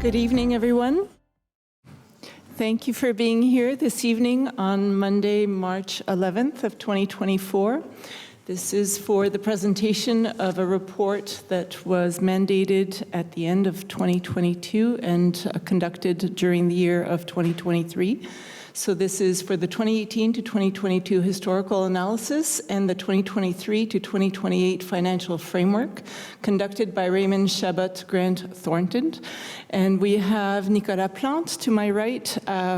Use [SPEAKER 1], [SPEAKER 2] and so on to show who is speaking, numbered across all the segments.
[SPEAKER 1] Good evening, everyone. Thank you for being here this evening on Monday, March 11th of 2024. This is for the presentation of a report that was mandated at the end of 2022 and conducted during the year of 2023. So this is for the 2018 to 2022 historical analysis and the 2023 to 2028 financial framework conducted by Raymond Chabot Grant Thornton. And we have Nicolas Plante to my right,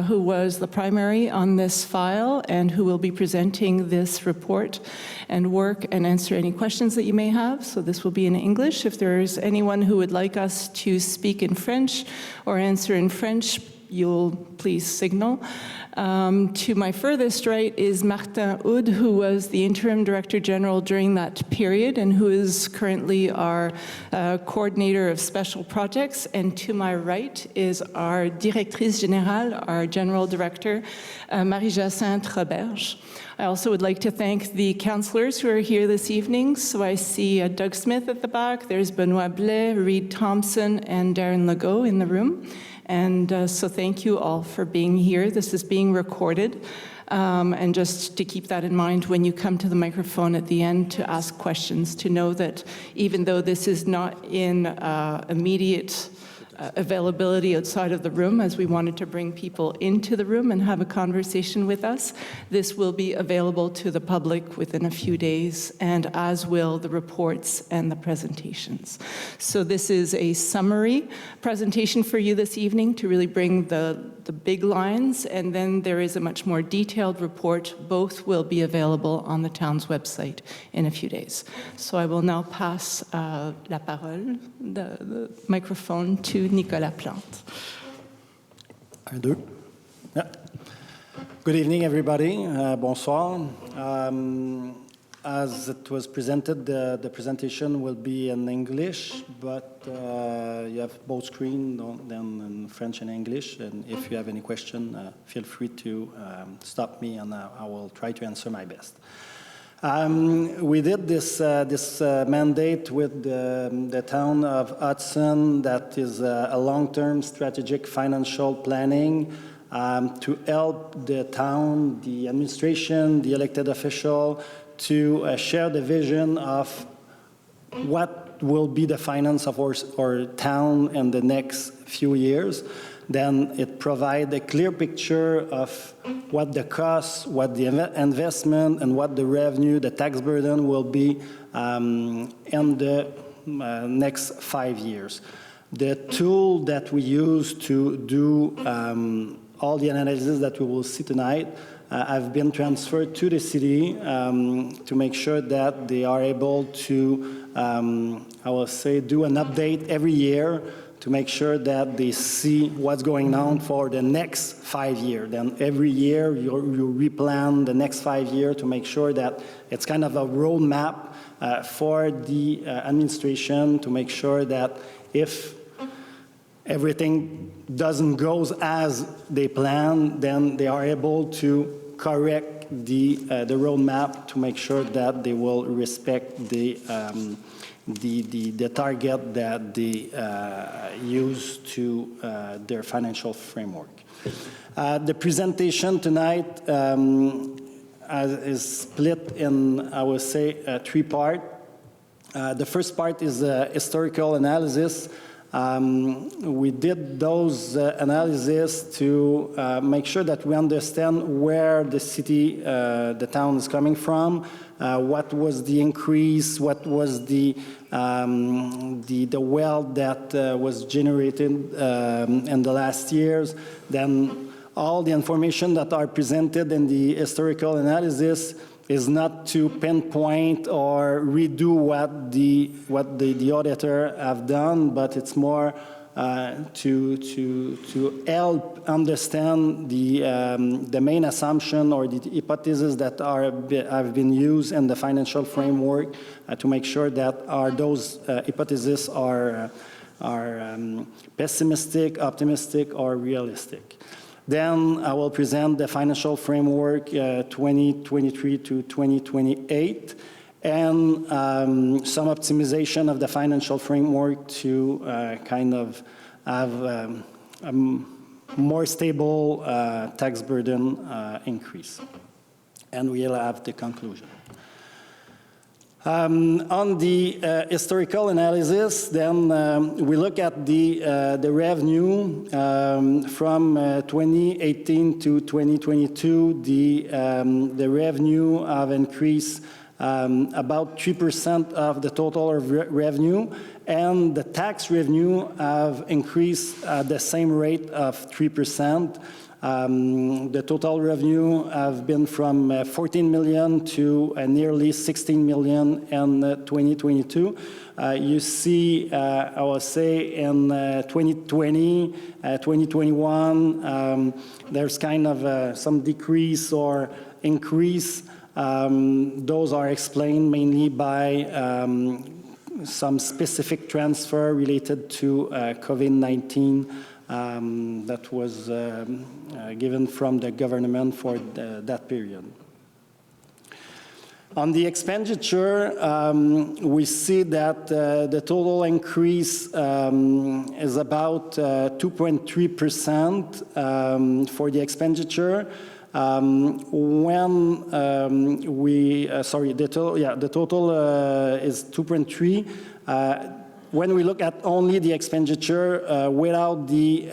[SPEAKER 1] who was the primary on this file and who will be presenting this report and work and answer any questions that you may have. So this will be in English. If there is anyone who would like us to speak in French or answer in French, you'll please signal. To my furthest right is Martin Houde, who was the Interim Director General during that period and who is currently our Coordinator of Special Projects. And to my right is our Directrice Générale, our General Director, Marie-Jacinthe Roberge. I also would like to thank the councillors who are here this evening. So I see Doug Smith at the back, there's Benoit Blais, Reed Thompson, and Darren Legault in the room. And so thank you all for being here. This is being recorded. And just to keep that in mind when you come to the microphone at the end to ask questions, to know that even though this is not in immediate availability outside of the room, as we wanted to bring people into the room and have a conversation with us, this will be available to the public within a few days, and as will the reports and the presentations. So this is a summary presentation for you this evening to really bring the big lines, and then there is a much more detailed report. Both will be available on the town's website in a few days. So I will now pass la parole, the microphone, to Nicolas Plante.
[SPEAKER 2] Un, deux. Yeah. Good evening, everybody. Bonsoir. As it was presented, the presentation will be in English, but you have both screens, then in French and English. And if you have any question, feel free to stop me, and I will try to answer my best. We did this mandate with the town of Hudson, that is a long-term strategic financial planning to help the town, the administration, the elected official, to share the vision of what will be the finance of our town in the next few years. Then it provides a clear picture of what the costs, what the investment, and what the revenue, the tax burden will be in the next 5 years. The tool that we use to do all the analysis that we will see tonight have been transferred to the city to make sure that they are able to, I will say, do an update every year to make sure that they see what's going on for the next 5 years. Then every year you replan the next 5 years to make sure that it's kind of a roadmap for the administration to make sure that if everything doesn't go as they plan, then they are able to correct the roadmap to make sure that they will respect the target that they use to their financial framework. The presentation tonight is split in, I would say, 3 parts. The first part is a historical analysis. We did those analyses to make sure that we understand where the city, the town is coming from, what was the increase, what was the wealth that was generated in the last years. Then all the information that are presented in the historical analysis is not to pinpoint or redo what the auditor have done, but it's more to help understand the main assumption or the hypotheses that have been used in the financial framework to make sure that those hypotheses are pessimistic, optimistic, or realistic. Then I will present the financial framework 2023 to 2028 and some optimization of the financial framework to kind of have a more stable tax burden increase. And we'll have the conclusion. On the historical analysis, then we look at the revenue from 2018 to 2022. The revenue have increased about 3% of the total revenue, and the tax revenue have increased at the same rate of 3%. The total revenue have been from 14 million to nearly 16 million in 2022. You see, I would say in 2020, 2021, there's kind of some decrease or increase. Those are explained mainly by some specific transfer related to COVID-19 that was given from the government for that period. On the expenditure, we see that the total increase is about 2.3% for the expenditure. The total is 2.3. When we look at only the expenditure without the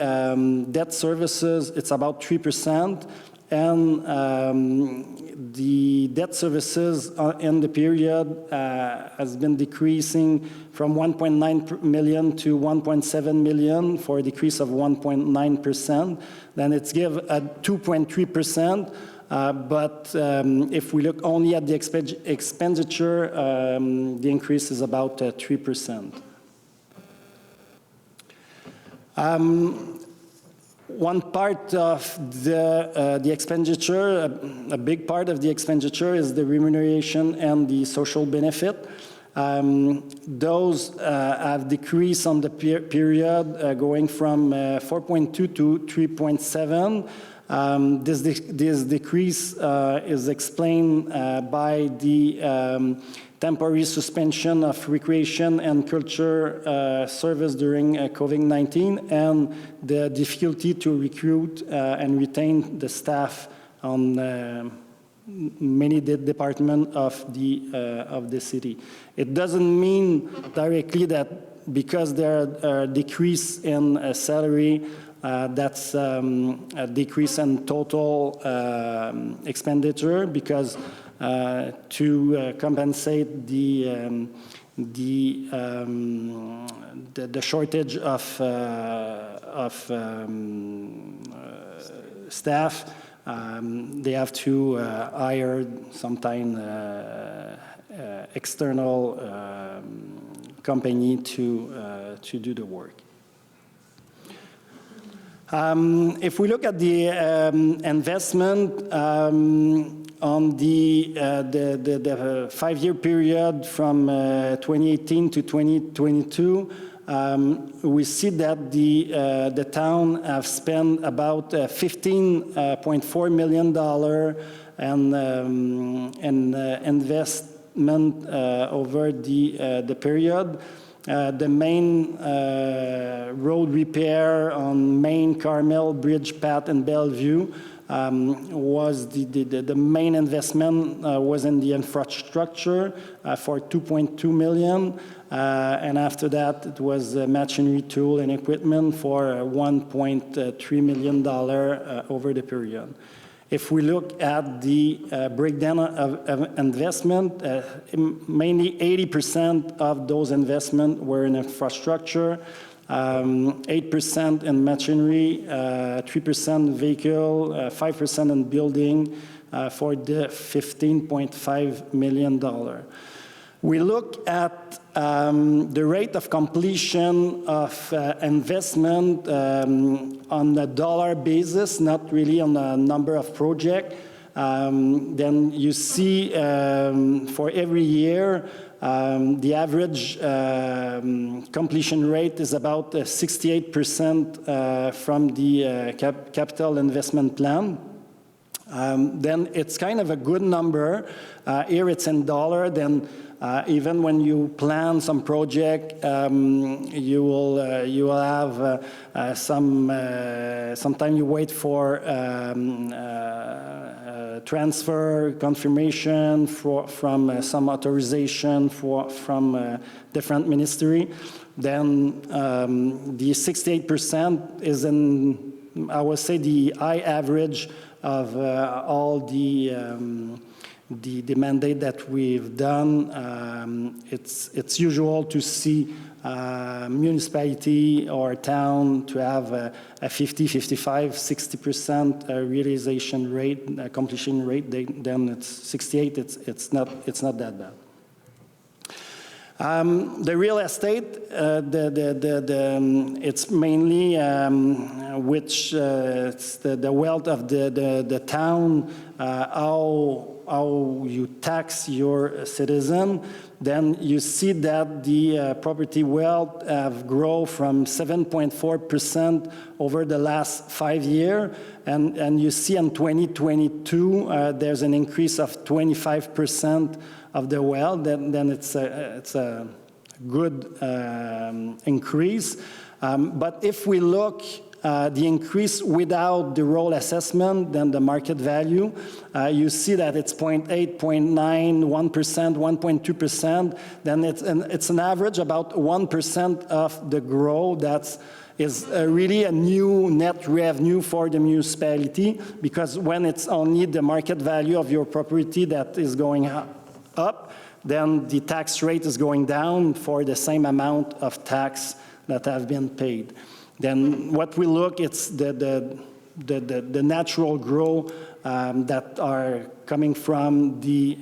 [SPEAKER 2] debt services, it's about 3%, and the debt services in the period has been decreasing from 1.9 million to 1.7 million for a decrease of 1.9%. Then it's give a 2.3%. But if we look only at the expenditure, the increase is about 3%. One part of the expenditure, a big part of the expenditure, is the remuneration and the social benefit. Those have decreased on the period, going from 4.2 to 3.7. This decrease is explained by the temporary suspension of recreation and culture service during COVID-19 and the difficulty to recruit and retain the staff on many departments of the city. It doesn't mean directly that because there are a decrease in salary, that's a decrease in total expenditure, because to compensate the shortage of staff, they have to hire sometime external company to do the work. If we look at the investment on the 5-year period from 2018 to 2022, we see that the town have spent about $15.4 million in investment over the period. The main road repair on Main Carmel Bridge Path in Bellevue was the main investment was in the infrastructure for $2.2 million, and after that it was machinery, tool, and equipment for $1.3 million over the period. If we look at the breakdown of investment, mainly 80% of those investments were in infrastructure, 8% in machinery, 3% vehicle, 5% in building, for the $15.5 million. We look at the rate of completion of investment on a dollar basis, not really on the number of projects. Then you see for every year, the average completion rate is about 68% from the capital investment plan. then it's kind of a good number. Here it's in dollar, then even when you plan some project, you will have sometime you wait for transfer confirmation from some authorization from different ministry. Then the 68% is I would say the high average of all the mandate that we've done. It's usual to see municipality or town to have a 50, 55, 60% realization rate, completion rate. Then it's 68. It's not that bad. The real estate, it's mainly which it's the wealth of the town, how you tax your citizen. Then you see that the property wealth have grown from 7.4% over the last 5 years, and you see in 2022 there's an increase of 25% of the wealth. Then it's a good increase. But if we look the increase without the role assessment, then the market value, you see that it's 0.8, 0.9, 1%, 1.2%. Then it's an average about 1% of the growth. That is really a new net revenue for the municipality, because when it's only the market value of your property that is going up, then the tax rate is going down for the same amount of tax that have been paid. Then what we look, it's the natural growth that are coming from the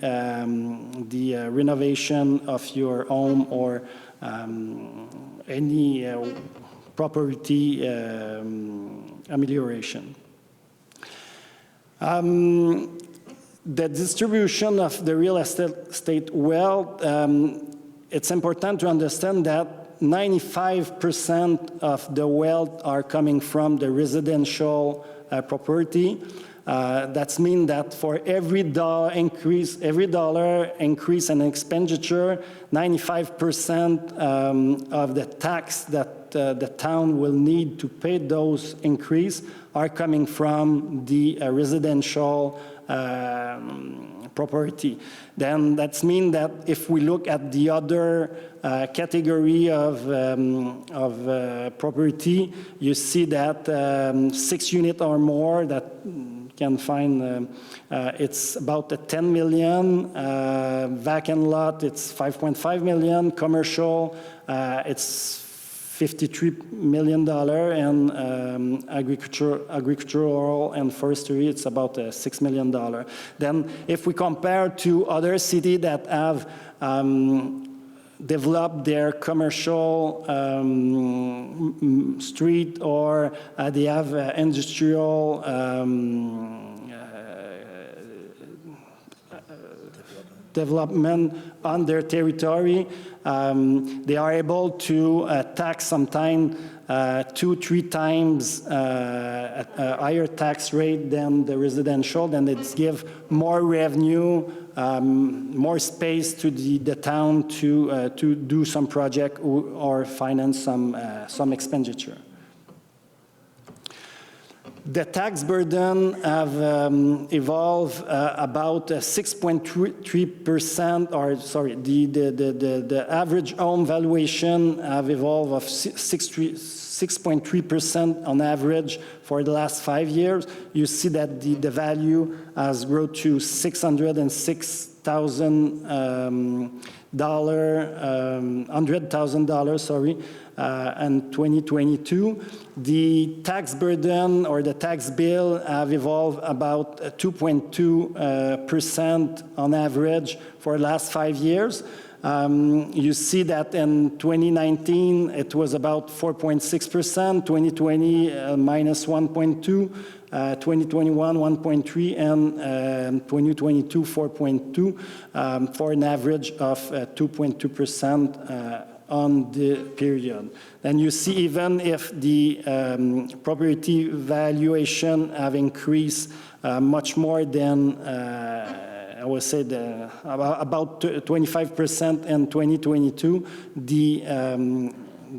[SPEAKER 2] renovation of your home or any property amelioration. The distribution of the real estate wealth, it's important to understand that 95% of the wealth are coming from the residential property. That means that for every dollar increase in expenditure, 95% of the tax that the town will need to pay those increase are coming from the residential property. Then that means that if we look at the other category of property, you see that 6 units or more that can find, it's about 10 million, vacant lot, it's 5.5 million, commercial, it's $53 million, and agricultural and forestry, it's about $6 million. Then if we compare to other cities that have developed their commercial street, or they have industrial development on their territory, they are able to tax sometimes 2-3 times a higher tax rate than the residential. Then it gives more revenue, more space to the town to do some project or finance some expenditure. The tax burden have evolved about 6.3%, or sorry, the average home valuation have evolved of 6.3% on average for the last 5 years. You see that the value has grown to $100,000, sorry, in 2022. The tax burden or the tax bill have evolved about 2.2% on average for the last 5 years. You see that in 2019 it was about 4.6%, 2020 minus 1.2%, 2021 1.3%, and 2022 4.2%, for an average of 2.2% on the period. And you see, even if the property valuation have increased much more than, I would say, about 25% in 2022.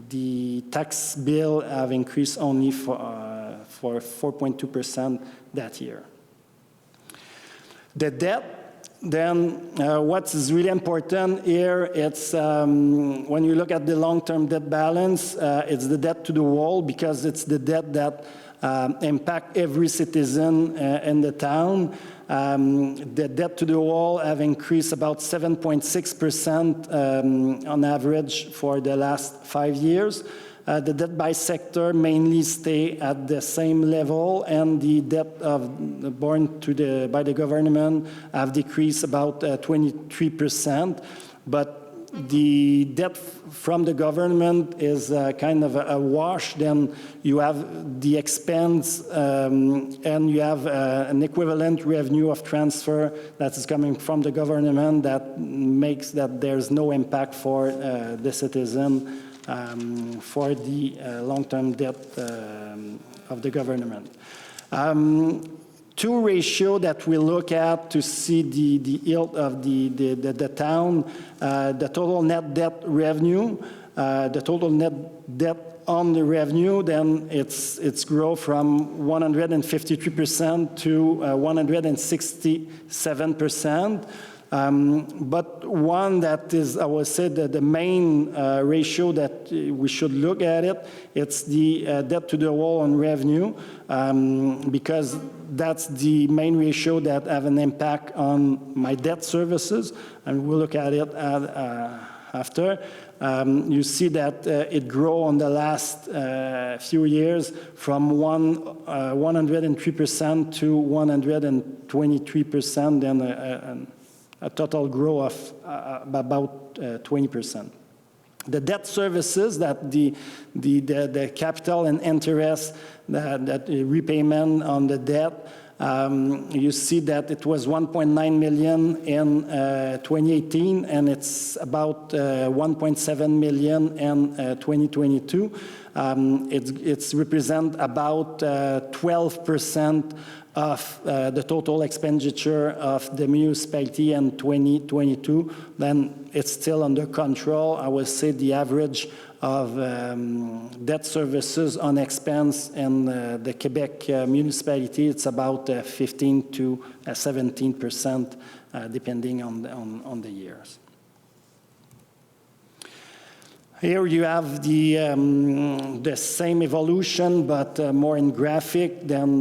[SPEAKER 2] The tax bill have increased only for 4.2% that year. The debt. Then what is really important here, it's when you look at the long-term debt balance, it's the debt to the wall, because it's the debt that impact every citizen in the town. The debt to the wall have increased about 7.6% on average for the last 5 years. The debt by sector mainly stay at the same level, and the debt borne by the government have decreased about 23%. But the debt from the government is kind of a wash. Then you have the expense, and you have an equivalent revenue of transfer that is coming from the government that makes that there's no impact for the citizen for the long-term debt of the government. Two ratio that we look at to see the yield of the town, the total net debt revenue, the total net debt on the revenue, then it's grow from 153% to 167%. But one that is, I would say, the main ratio that we should look at it's the debt to the wall on revenue, because that's the main ratio that have an impact on my debt services, and we'll look at it after. You see that it grew on the last few years from 103% to 123%, and a total growth of about 20%. The debt services, that the capital and interest, that repayment on the debt, you see that it was 1.9 million in 2018, and it's about 1.7 million in 2022. It's represent about 12% of the total expenditure of the municipality in 2022. Then it's still under control. I would say the average of debt services on expense in the Quebec municipality, it's about 15 to 17%, depending on the years. Here you have the same evolution, but more in graphic. Then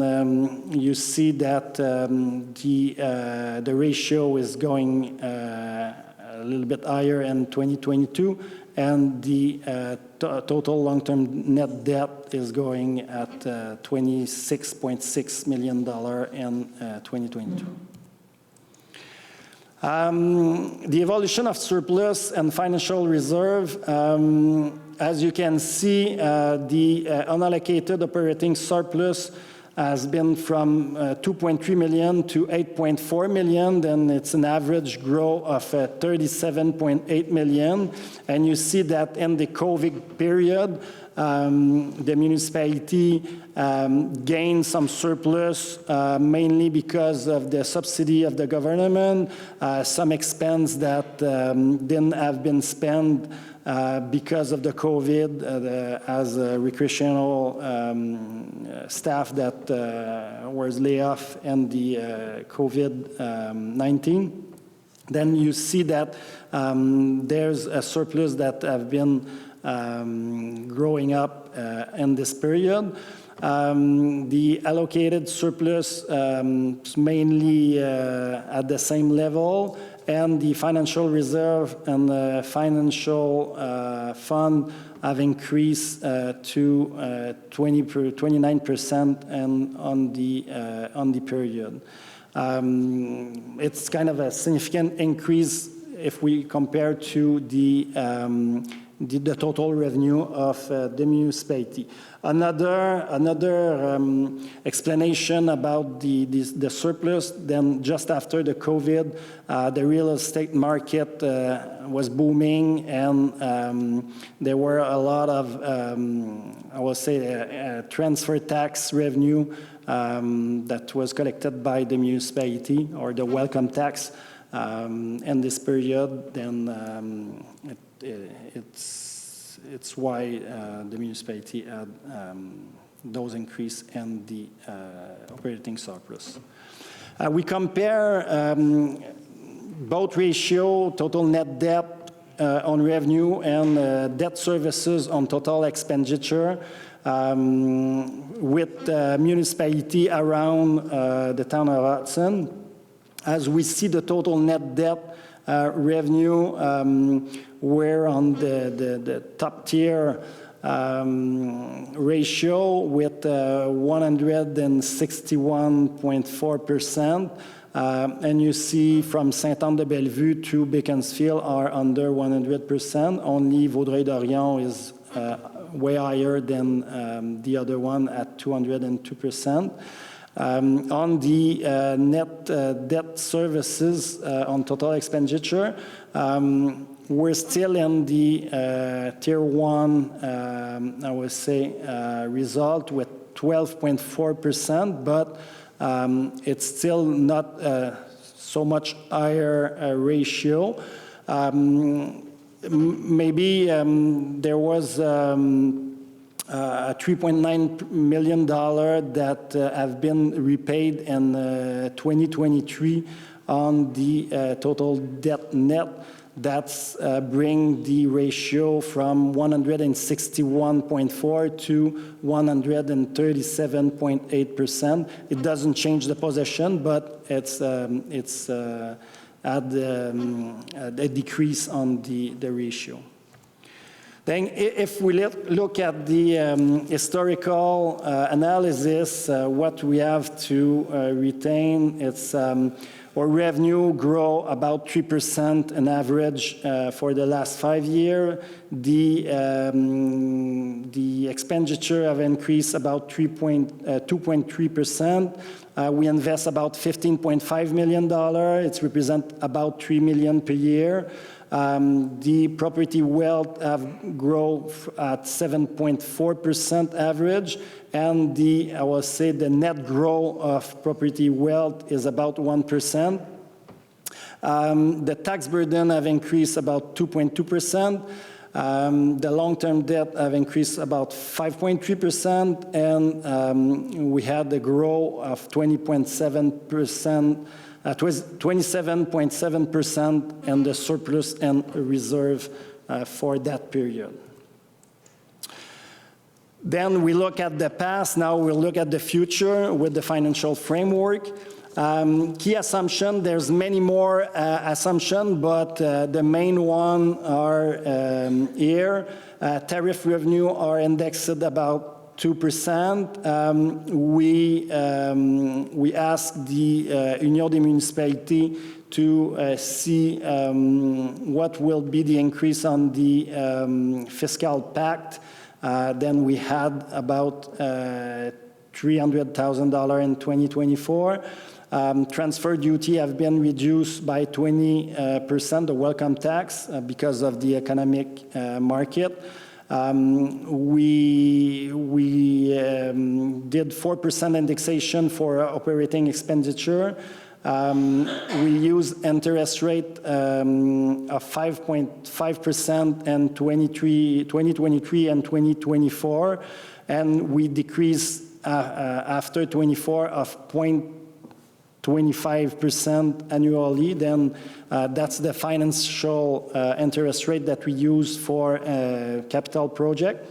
[SPEAKER 2] you see that the ratio is going a little bit higher in 2022, and the total long-term net debt is going at $26.6 million in 2022. The evolution of surplus and financial reserve, as you can see, the unallocated operating surplus has been from 2.3 million to 8.4 million. Then it's an average growth of 37.8 million. And you see that in the COVID period, the municipality gained some surplus, mainly because of the subsidy of the government, some expense that didn't have been spent because of the COVID, as recreational staff that was laid off in the COVID-19. Then you see that there's a surplus that have been growing up in this period. The allocated surplus is mainly at the same level, and the financial reserve and the financial fund have increased to 29% and on the period. It's kind of a significant increase if we compare to the total revenue of the municipality. Another explanation about the surplus, then just after the COVID, the real estate market was booming, and there were a lot of, I would say, transfer tax revenue that was collected by the municipality, or the welcome tax, in this period, then it's why the municipality had those increase in the operating surplus. We compare both ratio, total net debt on revenue, and debt services on total expenditure, with municipality around the town of Hudson. As we see, the total net debt revenue, we're on the top tier ratio with 161.4%. And you see from Saint-Anne-de-Bellevue to Beaconsfield are under 100%. Only Vaudreuil-Dorion is way higher than the other one at 202%. On the net debt services on total expenditure, we're still in the tier 1, I would say, result with 12.4%, but it's still not so much higher ratio. Maybe there was a $3.9 million that have been repaid in 2023 on the total debt net. That's bring the ratio from 161.4 to 137.8%. It doesn't change the position, but it's at a decrease on the ratio. Then if we look at the historical analysis, what we have to retain, it's our revenue grow about 3% on average for the last 5 years. The expenditure have increased about 2.3%. We invest about $15.5 million. It represents about $3 million per year. The property wealth have grown at 7.4% average, and I will say the net growth of property wealth is about 1%. The tax burden have increased about 2.2%. The long-term debt have increased about 5.3%, and we had a growth of 27.7% in the surplus and reserve for that period. Then we look at the past, now we'll look at the future with the financial framework. Key assumption, there's many more assumptions, but the main one are here. Tariff revenue are indexed about 2%. We ask the Union des Municipalités to see what will be the increase on the fiscal pact. Then we had about $300,000 in 2024. Transfer duty have been reduced by 20%, the welcome tax, because of the economic market. We did 4% indexation for operating expenditure. We use interest rate of 5.5% in 2023 and 2024, and we decreased after 24 of 0.25% annually. Then that's the financial interest rate that we use for capital project.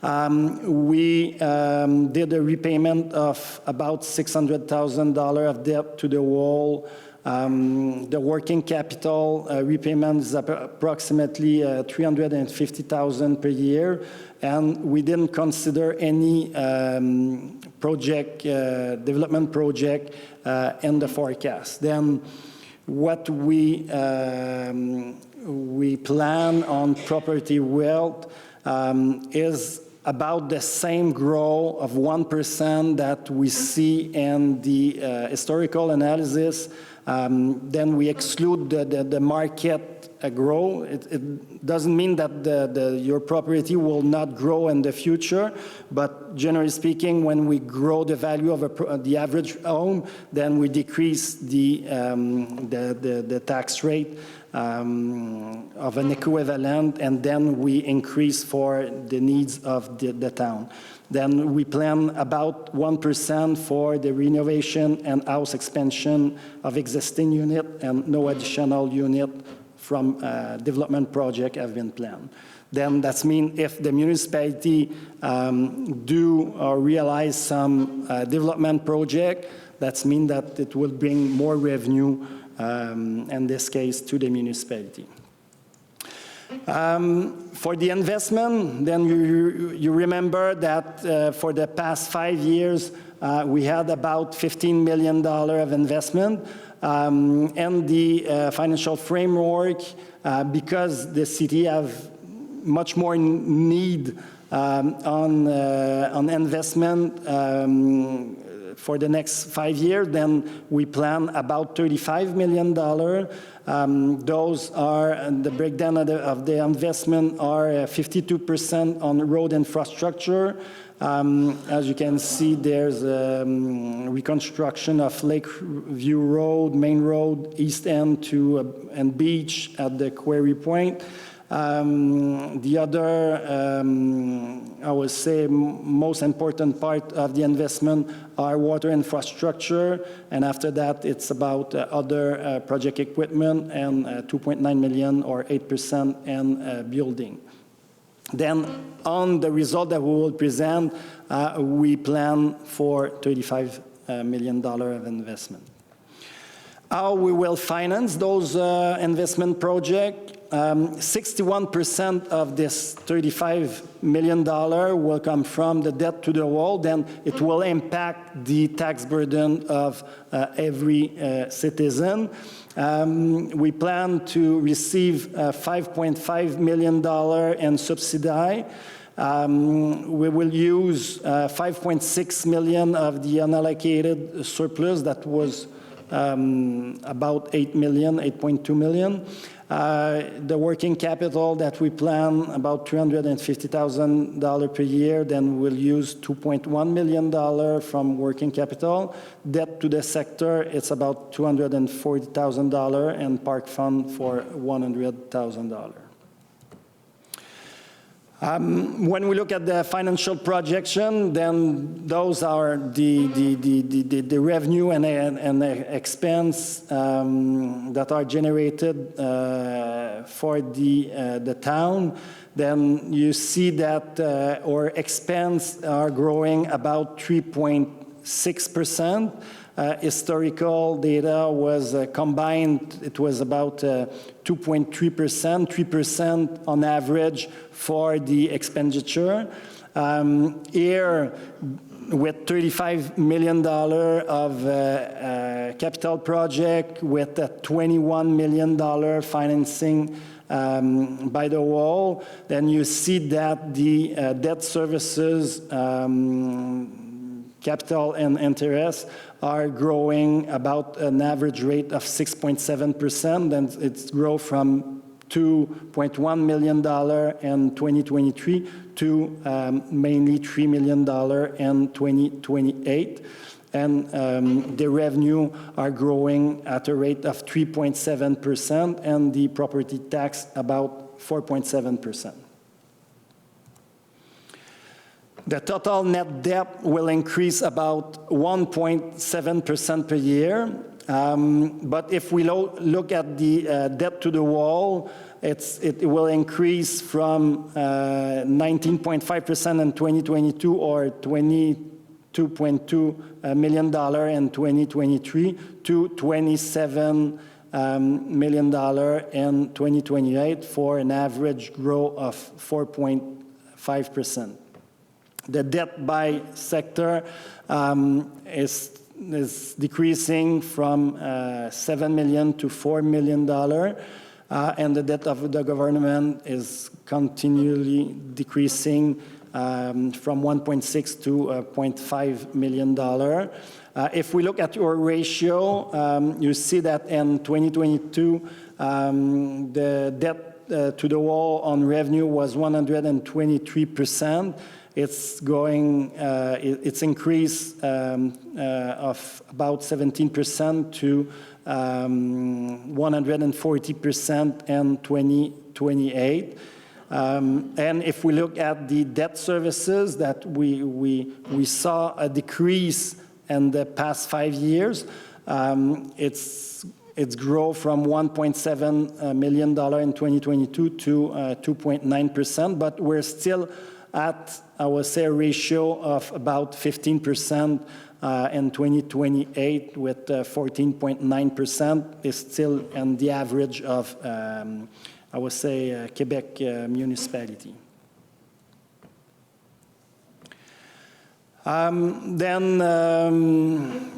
[SPEAKER 2] We did a repayment of about $600,000 of debt to the wall. The working capital repayment is approximately $350,000 per year, and we didn't consider any development project in the forecast. Then what we plan on property wealth is about the same growth of 1% that we see in the historical analysis. Then we exclude the market grow. It doesn't mean that your property will not grow in the future, but generally speaking, when we grow the value of the average home, then we decrease the tax rate of an equivalent, and then we increase for the needs of the town. Then we plan about 1% for the renovation and house expansion of existing unit, and no additional unit from development project have been planned. Then that means if the municipality do or realize some development project, that means that it will bring more revenue, in this case, to the municipality. For the investment, then you remember that for the past 5 years, we had about $15 million of investment. And the financial framework, because the city have much more need on investment for the next 5 years, then we plan about $35 million. Those are, the breakdown of the investment are 52% on road infrastructure. As you can see, there's reconstruction of Lakeview Road, Main Road, East End to and Beach at the Quarry Point. The other, I would say, most important part of the investment are water infrastructure, and after that, it's about other project equipment and $2.9 million or 8% in building. Then, on the result that we will present, we plan for $35 million of investment. How we will finance those investment projects? 61% of this $35 million will come from the debt to the wall. Then it will impact the tax burden of every citizen. We plan to receive $5.5 million in subsidy. We will use $5.6 million of the unallocated surplus that was about $8 million, $8.2 million. The working capital that we plan, about $350,000 per year, then we'll use $2.1 million from working capital. Debt to the sector, it's about $240,000, and park fund for $100,000. When we look at the financial projection, then those are the revenue and the expense that are generated for the town. Then you see that our expense are growing about 3.6%. Historical data was combined, it was about 2.3%, 3% on average for the expenditure. Here, with $35 million of capital project, with a $21 million financing by the wall, then you see that the debt services, capital and interest are growing about an average rate of 6.7%, and it's grow from $2.1 million in 2023 to mainly $3 million in 2028. And the revenue are growing at a rate of 3.7%, and the property tax about 4.7%. The total net debt will increase about 1.7% per year. But if we look at the debt to the wall, it will increase from 19.5% in 2022 or $22.2 million in 2023 to $27 million in 2028 for an average growth of 4.5%. The debt by sector is decreasing from $7 million to $4 million, and the debt of the government is continually decreasing from 1.6 to $0.5 million. If we look at your ratio, you see that in 2022, the debt to the wall on revenue was 123%. It's increased of about 17% to 140% in 2028. And if we look at the debt services, that we saw a decrease in the past 5 years. It's grown from $1.7 million in 2022 to 2.9%, but we're still at, I would say, a ratio of about 15% in 2028, with 14.9% is still in the average of, I would say, Quebec municipality.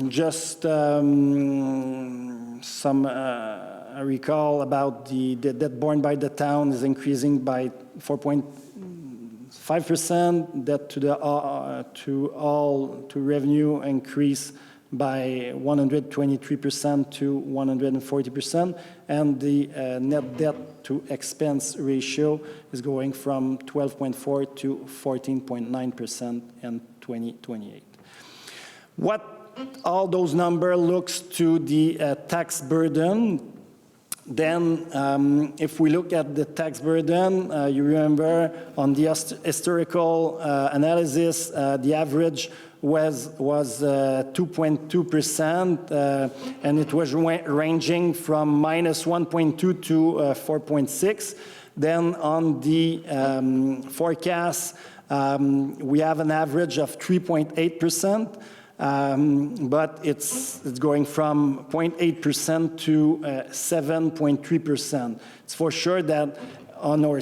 [SPEAKER 2] Just some recall about the debt borne by the town is increasing by 4.5%. Debt to revenue increase by 123% to 140%, and the net debt to expense ratio is going from 12.4 to 14.9% in 2028. What all those numbers looks to the tax burden. Then, if we look at the tax burden, you remember on the historical analysis, the average was 2.2%, and it was ranging from minus 1.2 to 4.6. Then on the forecast, we have an average of 3.8%. But it's going from 0.8% to 7.3%. It's for sure that on our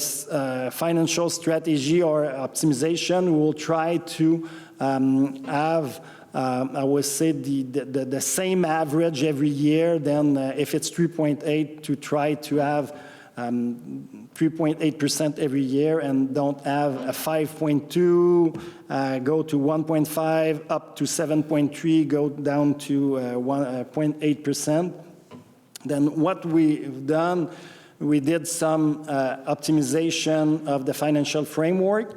[SPEAKER 2] financial strategy or optimization, we will try to have, I would say, the same average every year. Then if it's 3.8, to try to have 3.8% every year, and don't have a 5.2, go to 1.5, up to 7.3, go down to 1.8%. Then what we've done, we did some optimization of the financial framework.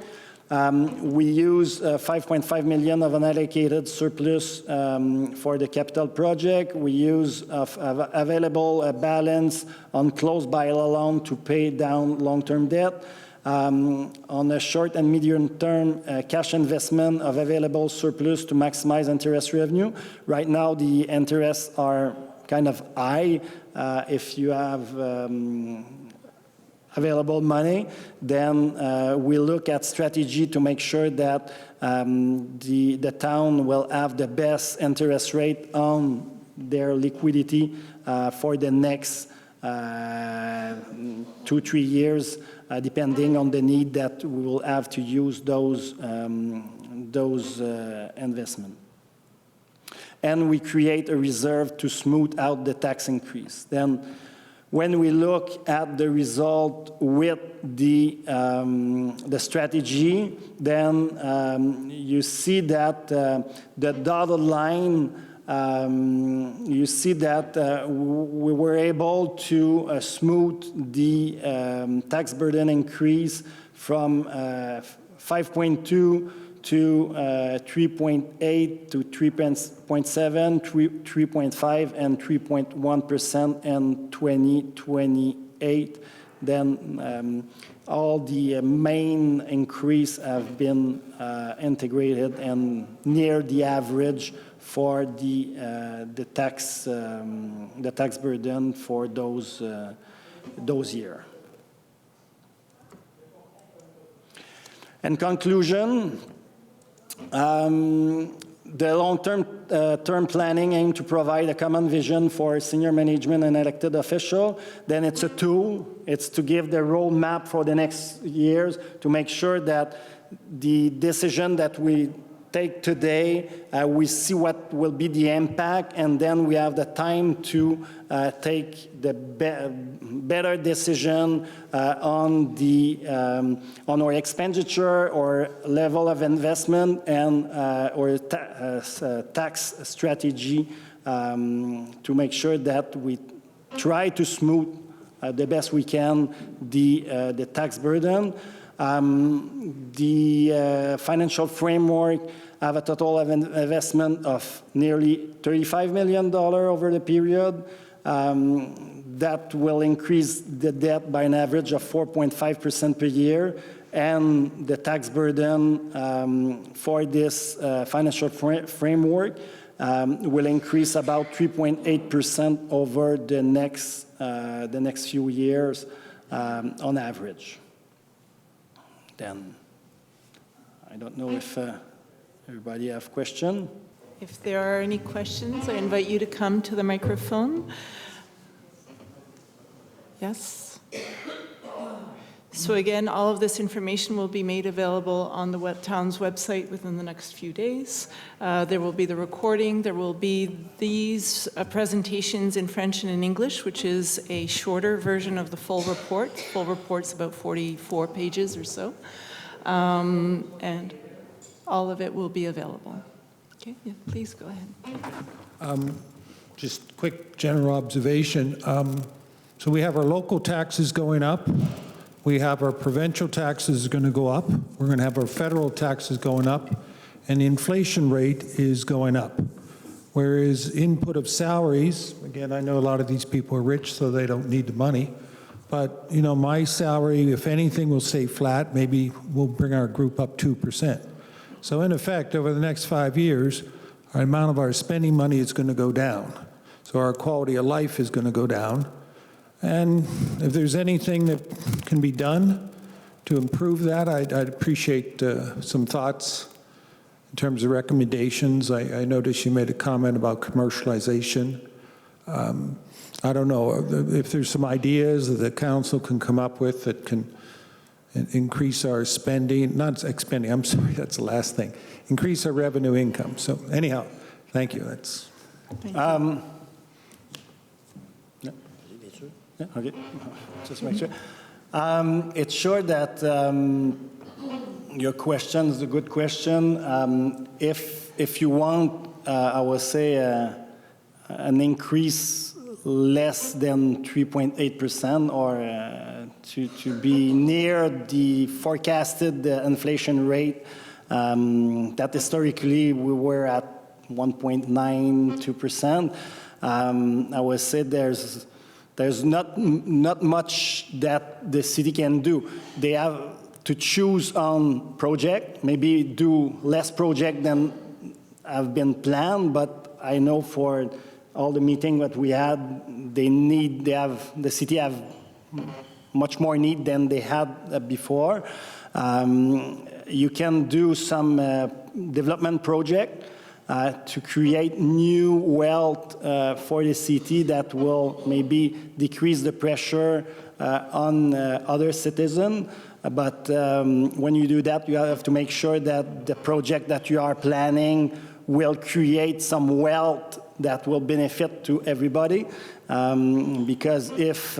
[SPEAKER 2] We use 5.5 million of unallocated surplus for the capital project. We use available balance on closed bylaw loan to pay down long-term debt. On a short and medium-term cash investment of available surplus to maximize interest revenue. Right now, the interests are kind of high. If you have available money, then we look at strategy to make sure that the town will have the best interest rate on their liquidity for the next 2-3 years, depending on the need that we will have to use those investments. And we create a reserve to smooth out the tax increase. Then, when we look at the result with the strategy, then you see that the dotted line, you see that we were able to smooth the tax burden increase from 5.2 to 3.8 to 3.7, 3.5, and 3.1% in 2028. Then all the main increase have been integrated and near the average for the tax burden for those years. In conclusion, the long-term term planning aims to provide a common vision for senior management and elected official. Then it's a tool. It's to give the roadmap for the next years to make sure that the decision that we take today, we see what will be the impact, and then we have the time to take the better decision on our expenditure or level of investment and or tax strategy to make sure that we try to smooth the best we can the tax burden. The financial framework have a total of investment of nearly $35 million over the period. That will increase the debt by an average of 4.5% per year, and the tax burden for this financial framework will increase about 3.8% over the next few years on average. Then, I don't know if everybody have questions.
[SPEAKER 1] If there are any questions, I invite you to come to the microphone. Yes? So again, all of this information will be made available on the town's website within the next few days. There will be the recording. There will be these presentations in French and in English, which is a shorter version of the full report. The full report's about 44 pages or so. And all of it will be available. Okay, yeah, please go ahead.
[SPEAKER 3] Just quick general observation. So we have our local taxes going up. We have our provincial taxes going to go up. We're going to have our federal taxes going up. And the inflation rate is going up. Whereas input of salaries, again, I know a lot of these people are rich, so they don't need the money. But, you know, my salary, if anything, will stay flat. Maybe we'll bring our group up 2%. So in effect, over the next 5 years, our amount of our spending money is going to go down. So our quality of life is going to go down. And if there's anything that can be done to improve that, I'd appreciate some thoughts in terms of recommendations. I noticed you made a comment about commercialization. I don't know if there's some ideas that the council can come up with that can increase our spending, not expending, I'm sorry, that's the last thing, increase our revenue income. So anyhow, thank you. That's.
[SPEAKER 1] Thank you.
[SPEAKER 2] Yeah, okay, just make sure. It's sure that your question is a good question. If you want, I would say, an increase less than 3.8% or to be near the forecasted inflation rate, that historically we were at 1.92%. I would say there's not much that the city can do. They have to choose on project, maybe do less project than have been planned, but I know for all the meeting that we had, the city have much more need than they had before. You can do some development project to create new wealth for the city that will maybe decrease the pressure on other citizens. But when you do that, you have to make sure that the project that you are planning will create some wealth that will benefit to everybody. Because if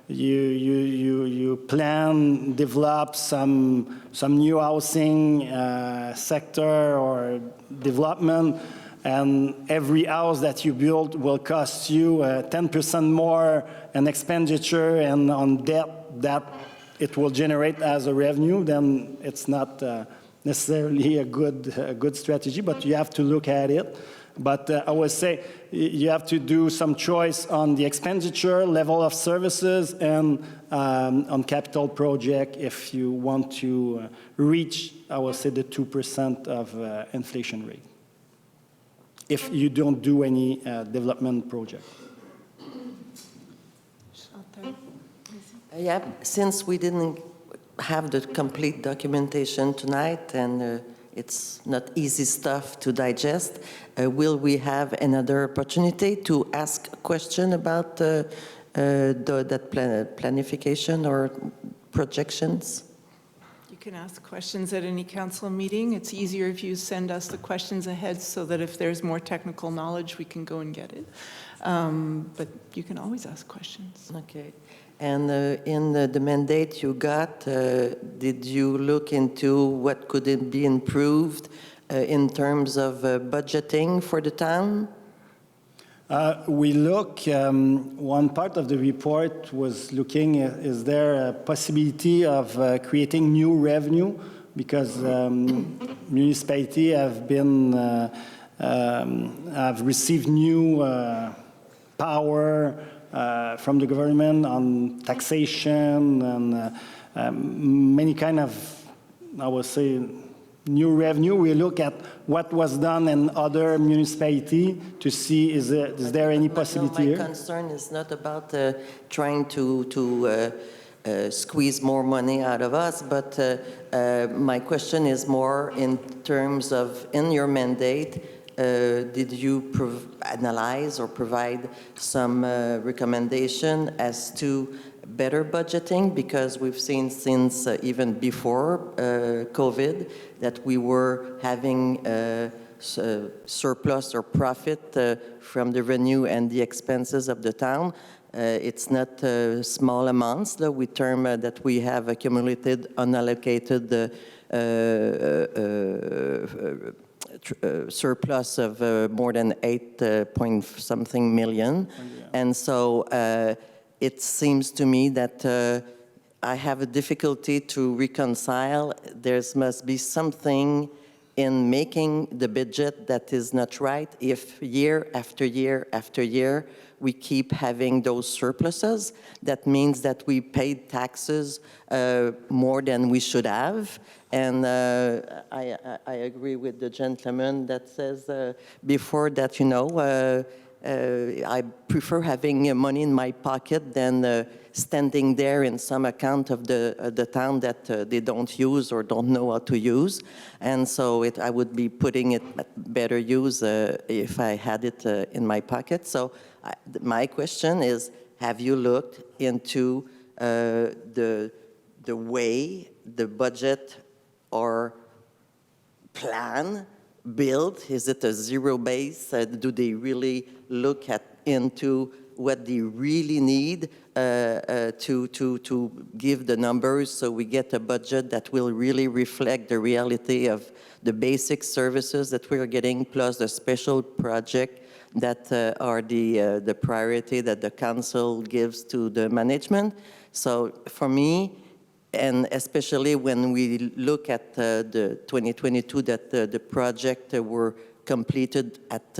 [SPEAKER 2] you plan, develop some new housing sector or development, and every house that you build will cost you 10% more in expenditure and on debt that it will generate as a revenue, then it's not necessarily a good strategy, but you have to look at it. But I would say you have to do some choice on the expenditure, level of services, and on capital project if you want to reach, I would say, the 2% of inflation rate, if you don't do any development project.
[SPEAKER 4] Yeah, since we didn't have the complete documentation tonight and it's not easy stuff to digest, will we have another opportunity to ask a question about that planification or projections?
[SPEAKER 1] You can ask questions at any council meeting. It's easier if you send us the questions ahead so that if there's more technical knowledge, we can go and get it. But you can always ask questions.
[SPEAKER 4] Okay. And in the mandate you got, did you look into what could it be improved in terms of budgeting for the town?
[SPEAKER 2] We look, one part of the report was looking, is there a possibility of creating new revenue? Because municipality have been, have received new power from the government on taxation and many kind of, I would say, new revenue. We look at what was done in other municipality to see is there any possibility here?
[SPEAKER 4] My concern is not about trying to squeeze more money out of us, but my question is more in terms of, in your mandate, did you analyze or provide some recommendation as to better budgeting? Because we've seen since even before COVID that we were having surplus or profit from the revenue and the expenses of the town. It's not small amounts, though. We term that we have accumulated unallocated surplus of more than 8 point something million. And so it seems to me that I have a difficulty to reconcile. There must be something in making the budget that is not right if year after year after year we keep having those surpluses. That means that we paid taxes more than we should have. And I agree with the gentleman that says before that, you know, I prefer having money in my pocket than standing there in some account of the town that they don't use or don't know how to use. And so I would be putting it at better use if I had it in my pocket. So my question is, have you looked into the way the budget or plan built? Is it a zero base? Do they really look into what they really need to give the numbers so we get a budget that will really reflect the reality of the basic services that we are getting, plus the special project that are the priority that the council gives to the management? So for me, and especially when we look at the 2022, that the project were completed at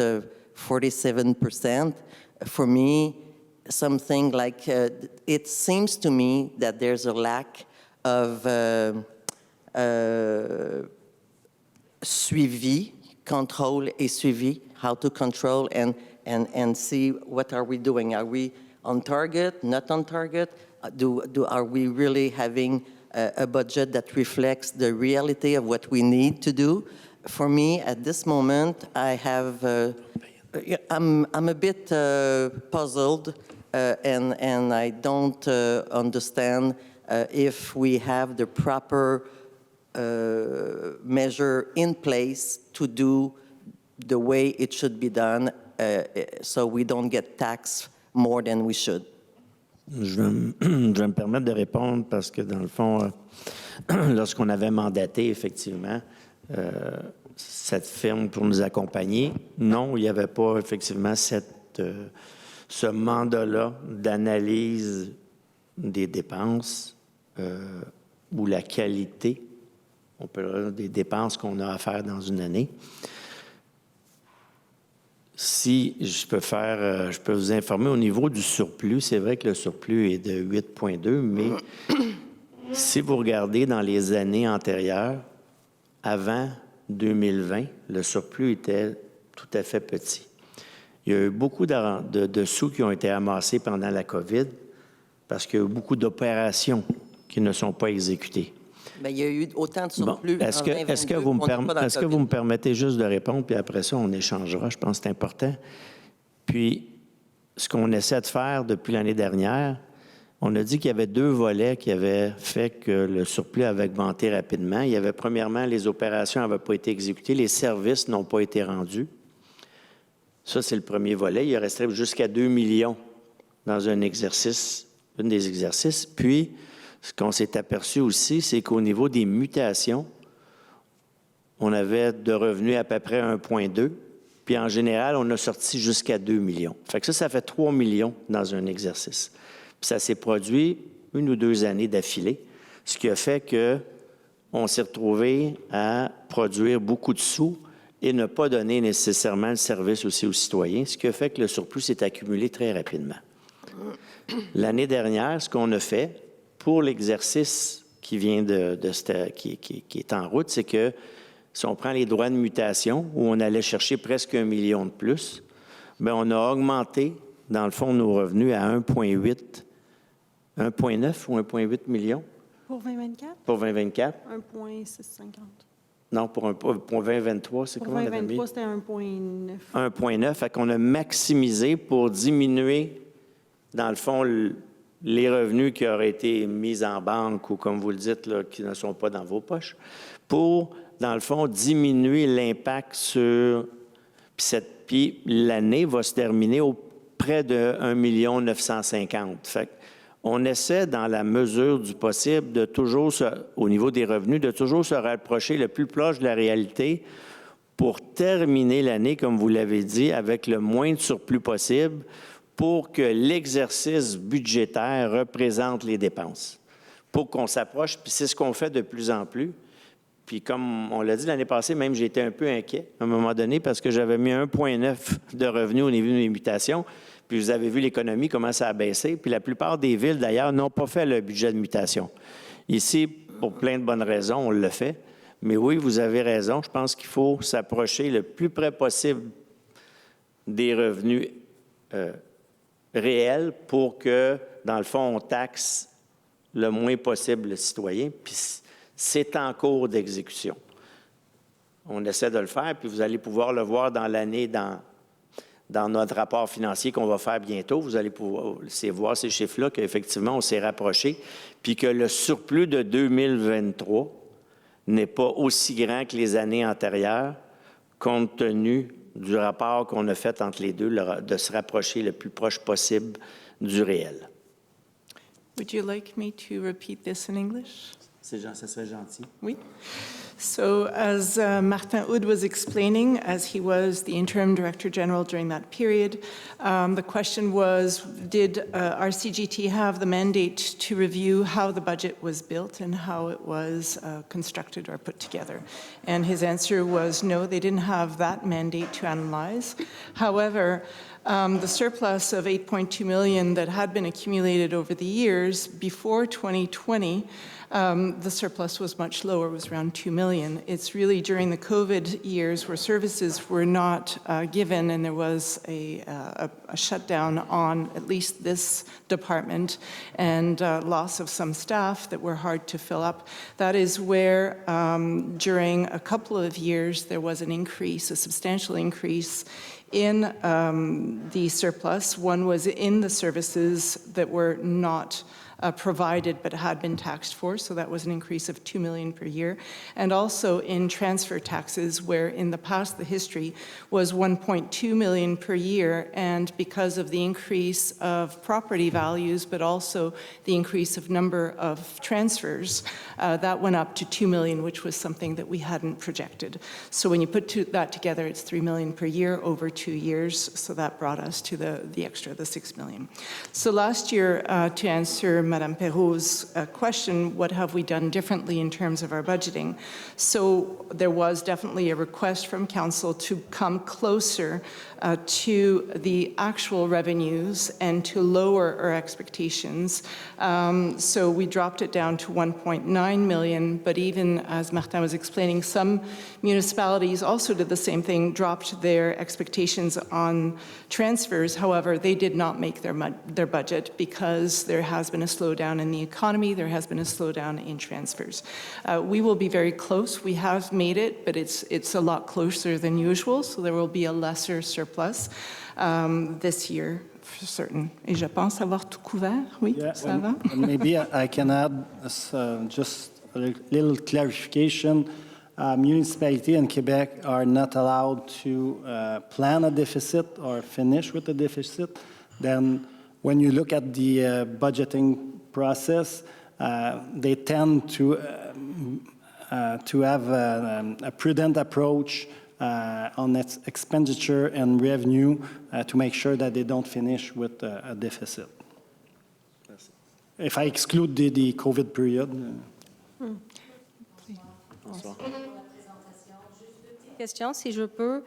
[SPEAKER 4] 47%, for me, something like, it seems to me that there's a lack of suivi, control et suivi, how to control and see what are we doing. Are we on target, not on target? Are we really having a budget that reflects the reality of what we need to do? For me, at this moment, I have, I'm a bit puzzled, and I don't understand if we have the proper measure in place to do the way it should be done, so we don't get taxed more than we should.
[SPEAKER 5] Je vais me permettre de répondre parce que, dans le fond, lorsqu'on avait mandaté, effectivement, cette firme pour nous accompagner, non, il n'y avait pas, effectivement, ce mandat-là d'analyse des dépenses ou la qualité, on peut dire, des dépenses qu'on a à faire dans une année. Si je peux vous informer au niveau du surplus, c'est vrai que le surplus est de 8,2, mais si vous regardez dans les années antérieures, avant 2020, le surplus était tout à fait petit. Il y a eu beaucoup de sous qui ont été amassés pendant la COVID parce qu'il y a eu beaucoup d'opérations qui ne sont pas exécutées.
[SPEAKER 4] Mais il y a eu autant de surplus.
[SPEAKER 5] Bon, est-ce que vous me permettez juste de répondre, puis après ça, on échangera, je pense que c'est important. Puis, ce qu'on essaie de faire depuis l'année dernière, On a dit qu'il y avait deux volets qui avaient fait que le surplus avait augmenté rapidement. Il y avait premièrement, les opérations n'avaient pas été exécutées, les services n'ont pas été rendus. Ça, c'est le premier volet. Il restait jusqu'à 2 millions dans un exercice, un des exercices. Puis, ce qu'on s'est aperçu aussi, c'est qu'au niveau des mutations, on avait de revenus à peu près 1,2. Puis, en général, on a sorti jusqu'à 2 millions. Fait que ça fait 3 millions dans un exercice. Puis ça s'est produit 1 ou 2 années d'affilée, ce qui a fait qu'on s'est retrouvé à produire beaucoup de sous et ne pas donner nécessairement le service aussi aux citoyens, ce qui a fait que le surplus s'est accumulé très rapidement. L'année dernière, ce qu'on a fait pour l'exercice qui vient qui est en route, c'est que si on prend les droits de mutation, où on allait chercher presque 1 million de plus, bien, on a augmenté, dans le fond, nos revenus à 1,9 ou 1,8 million.
[SPEAKER 6] Pour 2024?
[SPEAKER 5] Pour 2024.
[SPEAKER 6] 1,650.
[SPEAKER 5] Non, pour 2023, c'est
[SPEAKER 6] Pour
[SPEAKER 5] comment on avait mis?
[SPEAKER 6] 2023, c'était 1,9.
[SPEAKER 5] 1,9. Fait qu'on a maximisé pour diminuer, dans le fond, les revenus qui auraient été mis en banque ou, comme vous le dites, là, qui ne sont pas dans vos poches, pour, dans le fond, diminuer l'impact sur... Puis l'année va se terminer près de 1 950 000. Fait on essaie, dans la mesure du possible, de toujours, au niveau des revenus, de toujours se rapprocher le plus proche de la réalité pour terminer l'année, comme vous l'avez dit, avec le moins de surplus possible pour que l'exercice budgétaire représente les dépenses, pour qu'on s'approche. Puis c'est ce qu'on fait de plus en plus. Puis comme on l'a dit l'année passée, même j'ai été un peu inquiet à un moment donné parce que j'avais mis 1,9 de revenus au niveau des mutations. Puis vous avez vu l'économie, comment ça a baissé. Puis la plupart des villes, d'ailleurs, n'ont pas fait le budget de mutation. Ici, pour plein de bonnes raisons, on le fait. Mais oui, vous avez raison. Je pense qu'il faut s'approcher le plus près possible des revenus réels pour que, dans le fond, on taxe le moins possible le citoyen. Puis c'est en cours d'exécution. On essaie de le faire, puis vous allez pouvoir le voir dans l'année, dans notre rapport financier qu'on va faire bientôt. Vous allez pouvoir voir ces chiffres-là, qu'effectivement, on s'est rapproché, puis que le surplus de 2023 n'est pas aussi grand que les années antérieures, compte tenu du rapport qu'on a fait entre les deux, de se rapprocher le plus proche possible du réel.
[SPEAKER 1] Would you like me to repeat this in English?
[SPEAKER 5] Ça serait gentil.
[SPEAKER 1] Oui. So as Martin Houd was explaining, as he was the interim director general during that period, the question was, did RCGT have the mandate to review how the budget was built and how it was constructed or put together? And his answer was no, they didn't have that mandate to analyze. However, the surplus of 8.2 million that had been accumulated over the years before 2020, the surplus was much lower, it was around 2 million. It's really during the COVID years where services were not given and there was a shutdown on at least this department and loss of some staff that were hard to fill up. That is where during a couple of years there was an increase, a substantial increase in the surplus. One was in the services that were not provided but had been taxed for, so that was an increase of 2 million per year, and also in transfer taxes, where in the past the history was 1.2 million per year, and because of the increase of property values but also the increase of number of transfers, that went up to 2 million, which was something that we hadn't projected. So when you put that together, it's 3 million per year over 2 years, so that brought us to the extra, the 6 million. So last year, to answer Madame Perrault's question, what have we done differently in terms of our budgeting? So there was definitely a request from Council to come closer to the actual revenues and to lower our expectations. So we dropped it down to 1.9 million, but even as Martin was explaining, some municipalities also did the same thing, dropped their expectations on transfers. However, they did not make their budget because there has been a slowdown in the economy, there has been a slowdown in transfers. We will be very close. We have made it, but it's a lot closer than usual, so there will be a lesser surplus this year for certain. Et je pense avoir tout couvert. Oui,
[SPEAKER 2] Yeah,
[SPEAKER 1] ça va?
[SPEAKER 2] Maybe I can add just a little clarification. Municipalities in Quebec are not allowed to plan a deficit or finish with a deficit. Then when you look at the budgeting process, they tend to have a prudent approach on its expenditure and revenue to make sure that they don't finish with a deficit. If I exclude the COVID period.
[SPEAKER 7] Question, si je peux.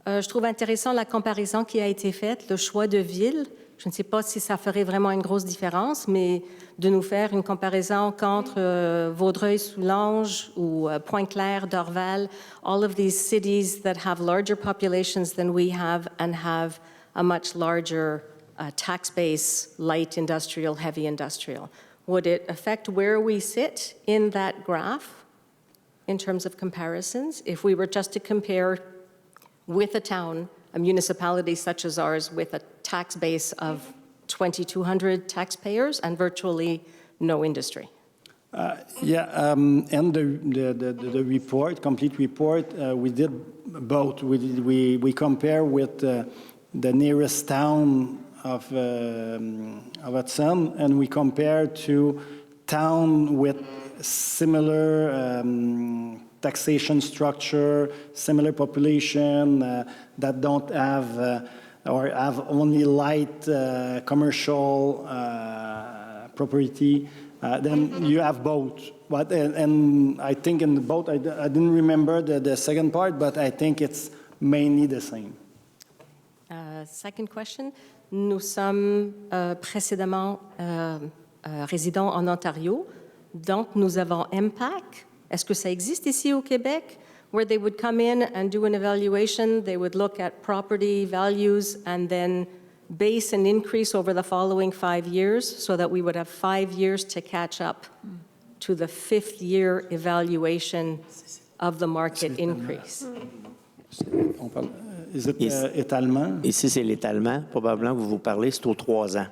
[SPEAKER 7] Je trouve intéressant la comparaison qui a été faite, le choix de ville. Je ne sais pas si ça ferait vraiment une grosse différence, mais de nous faire une comparaison qu'entre Vaudreuil-Soulanges ou Pointe-Claire, Dorval, all of these cities that have larger populations than we have and have a much larger tax base, light industrial, heavy industrial. Would it affect where we sit in that graph in terms of comparisons if we were just to compare with a town, a municipality such as ours with a tax base of 2,200 taxpayers and virtually no industry?
[SPEAKER 2] And the report, complete report, we did both. We compare with the nearest town of Hudson, and we compare to town with similar taxation structure, similar population that don't have or have only light commercial property. Then you have both. But, and I think in the both, I didn't remember the second part, but I think it's mainly the same.
[SPEAKER 7] Second question. Nous sommes précédemment résidents en Ontario, donc nous avons impact. Est-ce que ça existe ici au Québec, where they would come in and do an evaluation, they would look at property values and then base an increase over the following 5 years so that we would have 5 years to catch up to the 5th year evaluation of the market increase?
[SPEAKER 2] On parle, is it étalement?
[SPEAKER 5] Ici, c'est l'étalement. Probablement que vous parlez, c'est aux 3 ans.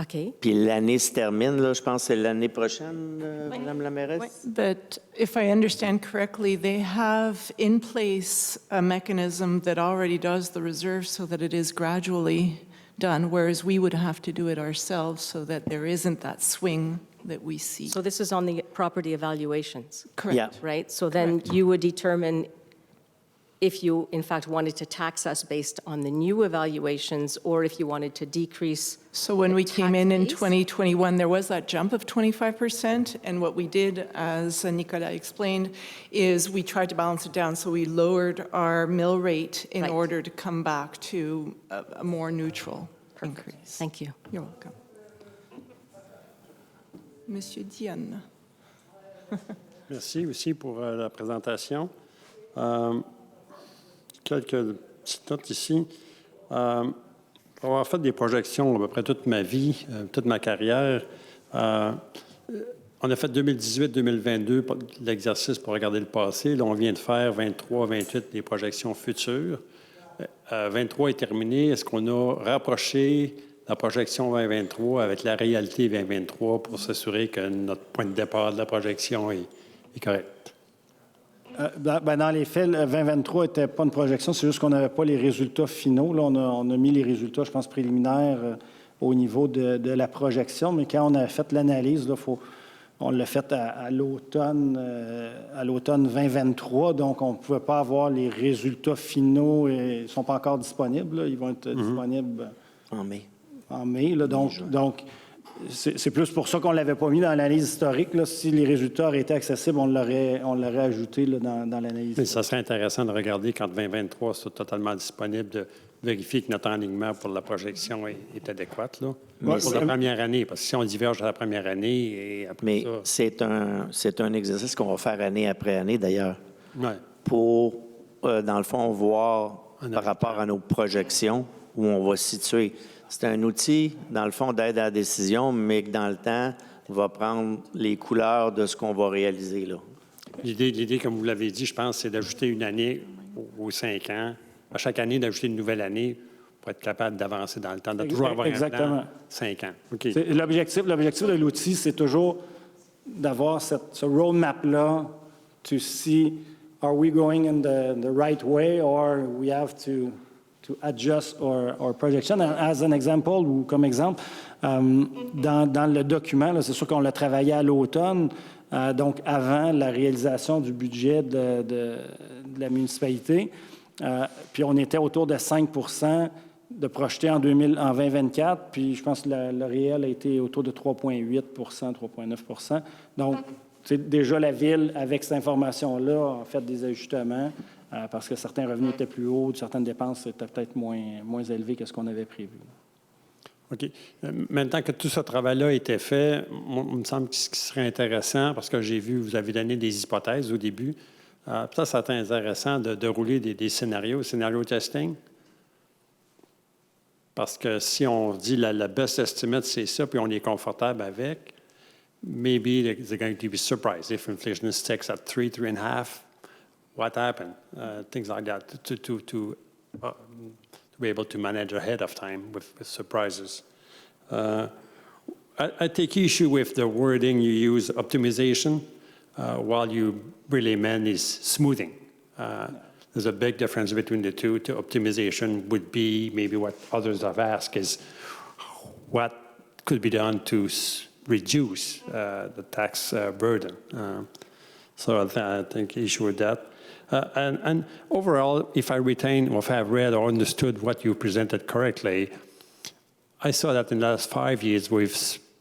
[SPEAKER 7] OK.
[SPEAKER 5] Puis l'année se termine, là, je pense que c'est l'année prochaine, Madame la mairesse?
[SPEAKER 1] But if I understand correctly, they have in place a mechanism that already does the reserve so that it is gradually done, whereas we would have to do it ourselves so that there isn't that swing that we see.
[SPEAKER 7] So this is on the property evaluations,
[SPEAKER 1] Correct.
[SPEAKER 5] Yeah.
[SPEAKER 7] right? So then you would determine if you, in fact, wanted to tax us based on the new evaluations or if you wanted to decrease.
[SPEAKER 1] So when we came in
[SPEAKER 7] tax base?
[SPEAKER 1] 2021, there was that jump of 25%, and what we did, as Nicolas explained, is we tried to balance it down, so we lowered our mill rate in
[SPEAKER 7] Right.
[SPEAKER 1] order to come back to a more neutral increase.
[SPEAKER 7] Thank you.
[SPEAKER 1] You're welcome. Monsieur Diane.
[SPEAKER 8] Merci aussi pour la présentation. Quelques petites notes ici. Pour avoir fait des projections à peu près toute ma vie, toute ma carrière, on a fait 2018-2022 l'exercice pour regarder le passé. Là, on vient de faire 23-28 des projections futures. 23 est terminé. Est-ce qu'on a rapproché la projection 2023 avec la réalité 2023 pour s'assurer que notre point de départ de la projection est correct?
[SPEAKER 2] Dans les faits, le 2023 n'était pas une projection, c'est juste qu'on n'avait pas les résultats finaux. Là, on a mis les résultats, je pense, préliminaires au niveau de la projection, mais quand on a fait l'analyse, là, on l'a fait à l'automne 2023, donc on ne pouvait pas avoir les résultats finaux, et ils ne sont pas encore disponibles. Là, ils vont être disponibles
[SPEAKER 5] En mai.
[SPEAKER 2] en mai. Là, donc c'est plus pour ça qu'on ne l'avait pas mis dans l'analyse historique. Là. Si les résultats auraient été accessibles, on l'aurait ajouté là, dans l'analyse.
[SPEAKER 8] Mais ça serait intéressant de regarder quand 2023 soit totalement disponible, de vérifier que notre enlignement pour la projection est adéquate là, pour la première année. Parce que si on diverge à la première année et après
[SPEAKER 5] Mais
[SPEAKER 8] ça...
[SPEAKER 5] c'est un exercice qu'on va faire année après année, d'ailleurs,
[SPEAKER 8] Ouais.
[SPEAKER 5] pour, dans le fond, voir par rapport à nos projections où on va se situer. C'est un outil, dans le fond, d'aide à la décision, mais que dans le temps, va prendre les couleurs de ce qu'on va réaliser là.
[SPEAKER 8] L'idée, comme vous l'avez dit, je pense, c'est d'ajouter une année aux 5 ans. À chaque année, d'ajouter une nouvelle année pour être capable d'avancer dans le temps, de toujours avoir
[SPEAKER 2] Exactement.
[SPEAKER 8] un plan 5 ans. OK.
[SPEAKER 2] L'objectif de l'outil, c'est toujours d'avoir ce roadmap-là to see are we going in the right way or we have to adjust our projection. As an example, ou comme exemple, dans le document, c'est sûr qu'on l'a travaillé à l'automne, donc avant la réalisation du budget de la municipalité. Puis on était autour de 5 de projeté en 2024, puis je pense que le réel a été autour de 3,8 3,9 Donc, déjà la Ville, avec cette information-là, a fait des ajustements parce que certains revenus étaient plus hauts, certaines dépenses étaient peut-être moins élevées que ce qu'on avait prévu.
[SPEAKER 8] OK. Maintenant que tout ce travail-là a été fait, il me semble que ce qui serait intéressant, parce que j'ai vu, vous avez donné des hypothèses au début, ça serait intéressant de rouler des scénarios testing. Parce que si on dit la best estimate, c'est ça, puis on est confortable avec, maybe they're going to be surprised if inflation sticks at 3.5. What happened? Things like that to be able to manage ahead of time with surprises. I take issue with the wording you use, optimization, while you really meant is smoothing. There's a big difference between the two. To optimization would be maybe what others have asked is what could be done to reduce the tax burden. So I think issue with that. And overall, if I retain or if I have read or understood what you presented correctly, I saw that in the last 5 years we've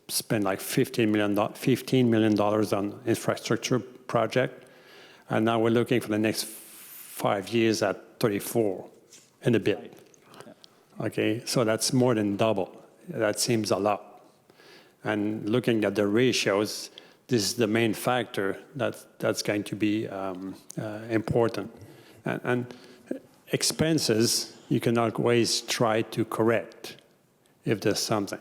[SPEAKER 8] spent like $15 million on infrastructure project, and now we're looking for the next 5 years at 34 and a bit. Okay, so that's more than double. That seems a lot. And looking at the ratios, this is the main factor that's going to be important. And expenses, you can always try to correct if there's something.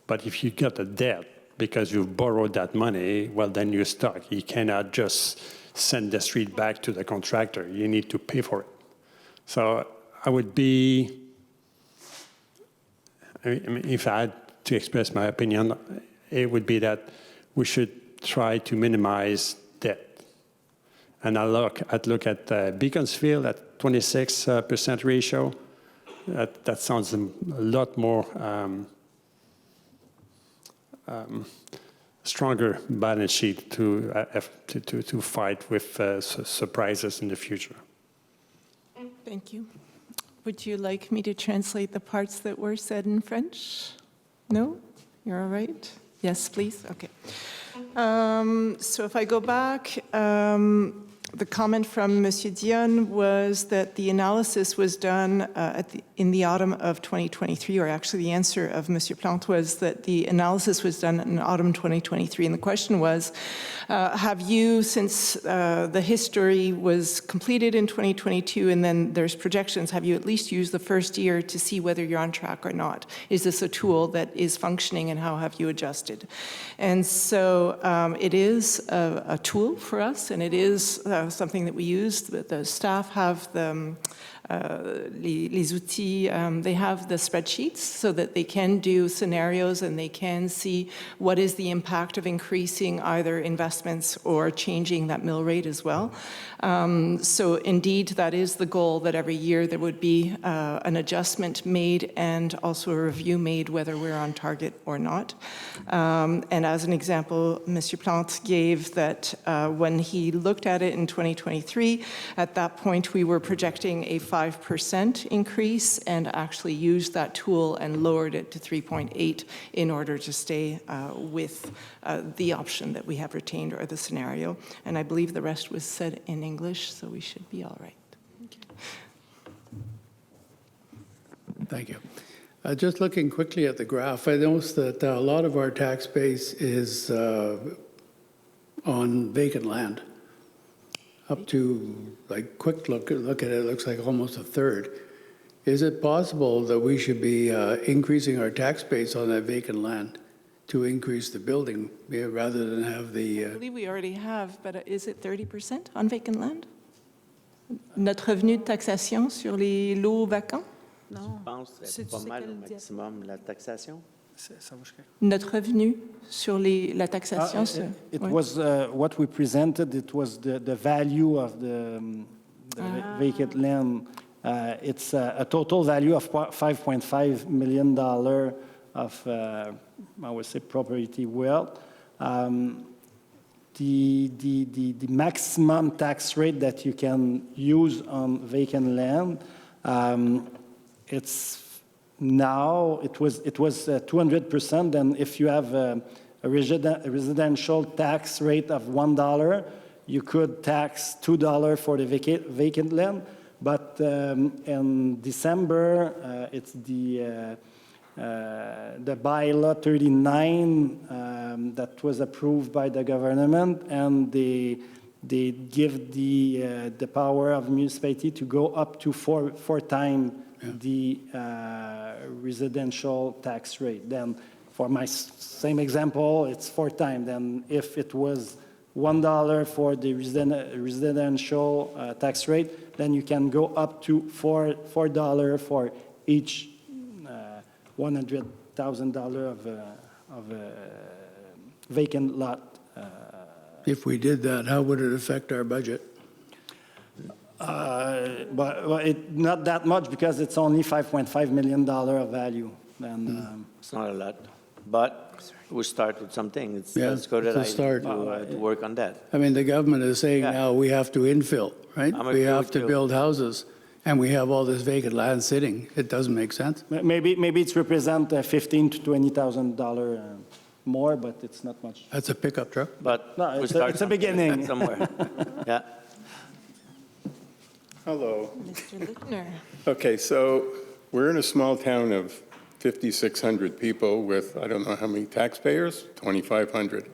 [SPEAKER 8] But if you get a debt because you've borrowed that money, well, then you're stuck. You cannot just send the street back to the contractor. You need to pay for it. So I would be, I mean, if I had to express my opinion, it would be that we should try to minimize debt. And I look at Beaconsfield at 26% ratio. That sounds a lot more stronger balance sheet to fight with surprises in the future.
[SPEAKER 1] Thank you. Would you like me to translate the parts that were said in French? No? You're all right? Yes, please? Okay. So if I go back, the comment from Monsieur Dion was that the analysis was done in the autumn of 2023, or actually the answer of Monsieur Plante was that the analysis was done in autumn 2023. And the question was, have you, since the history was completed in 2022 and then there's projections, have you at least used the first year to see whether you're on track or not? Is this a tool that is functioning and how have you adjusted? And so it is a tool for us, and it is something that we use. The staff have les outils, they have the spreadsheets so that they can do scenarios and they can see what is the impact of increasing either investments or changing that mill rate as well. So indeed, that is the goal, that every year there would be an adjustment made and also a review made whether we're on target or not. And as an example, Monsieur Plante gave that when he looked at it in 2023, at that point we were projecting a 5% increase and actually used that tool and lowered it to 3.8 in order to stay with the option that we have retained or the scenario. And I believe the rest was said in English, so we should be all right.
[SPEAKER 9] Thank you. Just looking quickly at the graph, I noticed that a lot of our tax base is on vacant land. Up to, like, quick look at it, looks like almost a third. Is it possible that we should be increasing our tax base on that vacant land to increase the building rather than have the...
[SPEAKER 1] I believe we already have, but is it 30% on vacant land? Notre revenu de taxation sur les lots vacants?
[SPEAKER 6] Non.
[SPEAKER 5] Je pense que c'est pas mal au maximum la taxation.
[SPEAKER 2] Ça va jusqu'à-
[SPEAKER 1] Notre revenu sur la taxation, c'est-
[SPEAKER 2] It
[SPEAKER 1] ouais.
[SPEAKER 2] was what we presented. It was the value of the vacant land. It's a total value of $5.5 million of, I would say, property wealth. The maximum tax rate that you can use on vacant land, it's now it was 200%. And if you have a residential tax rate of $1, you could tax $2 for the vacant land. But in December, it's the bylaw 39 that was approved by the government, and they give the power of municipality to go up to four times the residential tax rate. Then for my same example, it's 4 times. Then if it was $1 for the residential tax rate, then you can go up to $4 for each $100,000 of a vacant lot.
[SPEAKER 9] If we did that, how would it affect our budget?
[SPEAKER 2] But not that much, because it's only $5.5 million of value. And
[SPEAKER 5] It's not a lot, but we start with something.
[SPEAKER 9] Yeah,
[SPEAKER 5] Let's go to
[SPEAKER 9] it's a
[SPEAKER 5] that
[SPEAKER 9] start.
[SPEAKER 5] to work on that.
[SPEAKER 9] I mean, the government is saying
[SPEAKER 5] Yeah.
[SPEAKER 9] now we have to infill, right?
[SPEAKER 5] I'm
[SPEAKER 9] We
[SPEAKER 5] agree
[SPEAKER 9] have
[SPEAKER 5] with
[SPEAKER 9] to
[SPEAKER 5] you.
[SPEAKER 9] build houses, and we have all this vacant land sitting. It doesn't make sense.
[SPEAKER 2] maybe it's represent $15,000 to $20,000 more, but it's not much.
[SPEAKER 9] That's a pickup truck.
[SPEAKER 5] But
[SPEAKER 2] No,
[SPEAKER 5] we
[SPEAKER 2] it's
[SPEAKER 5] start
[SPEAKER 2] a beginning.
[SPEAKER 5] somewhere. Yeah.
[SPEAKER 10] Hello.
[SPEAKER 1] Mr. Littner.
[SPEAKER 10] Okay, so we're in a small town of 5,600 people with, I don't know how many taxpayers, 2,500.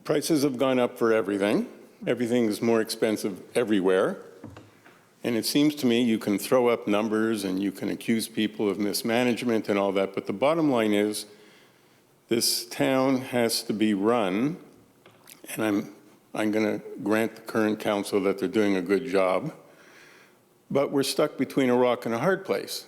[SPEAKER 10] Prices have gone up for everything. Everything is more expensive everywhere. And it seems to me you can throw up numbers and you can accuse people of mismanagement and all that, but the bottom line is this town has to be run, and I'm going to grant the current council that they're doing a good job, but we're stuck between a rock and a hard place.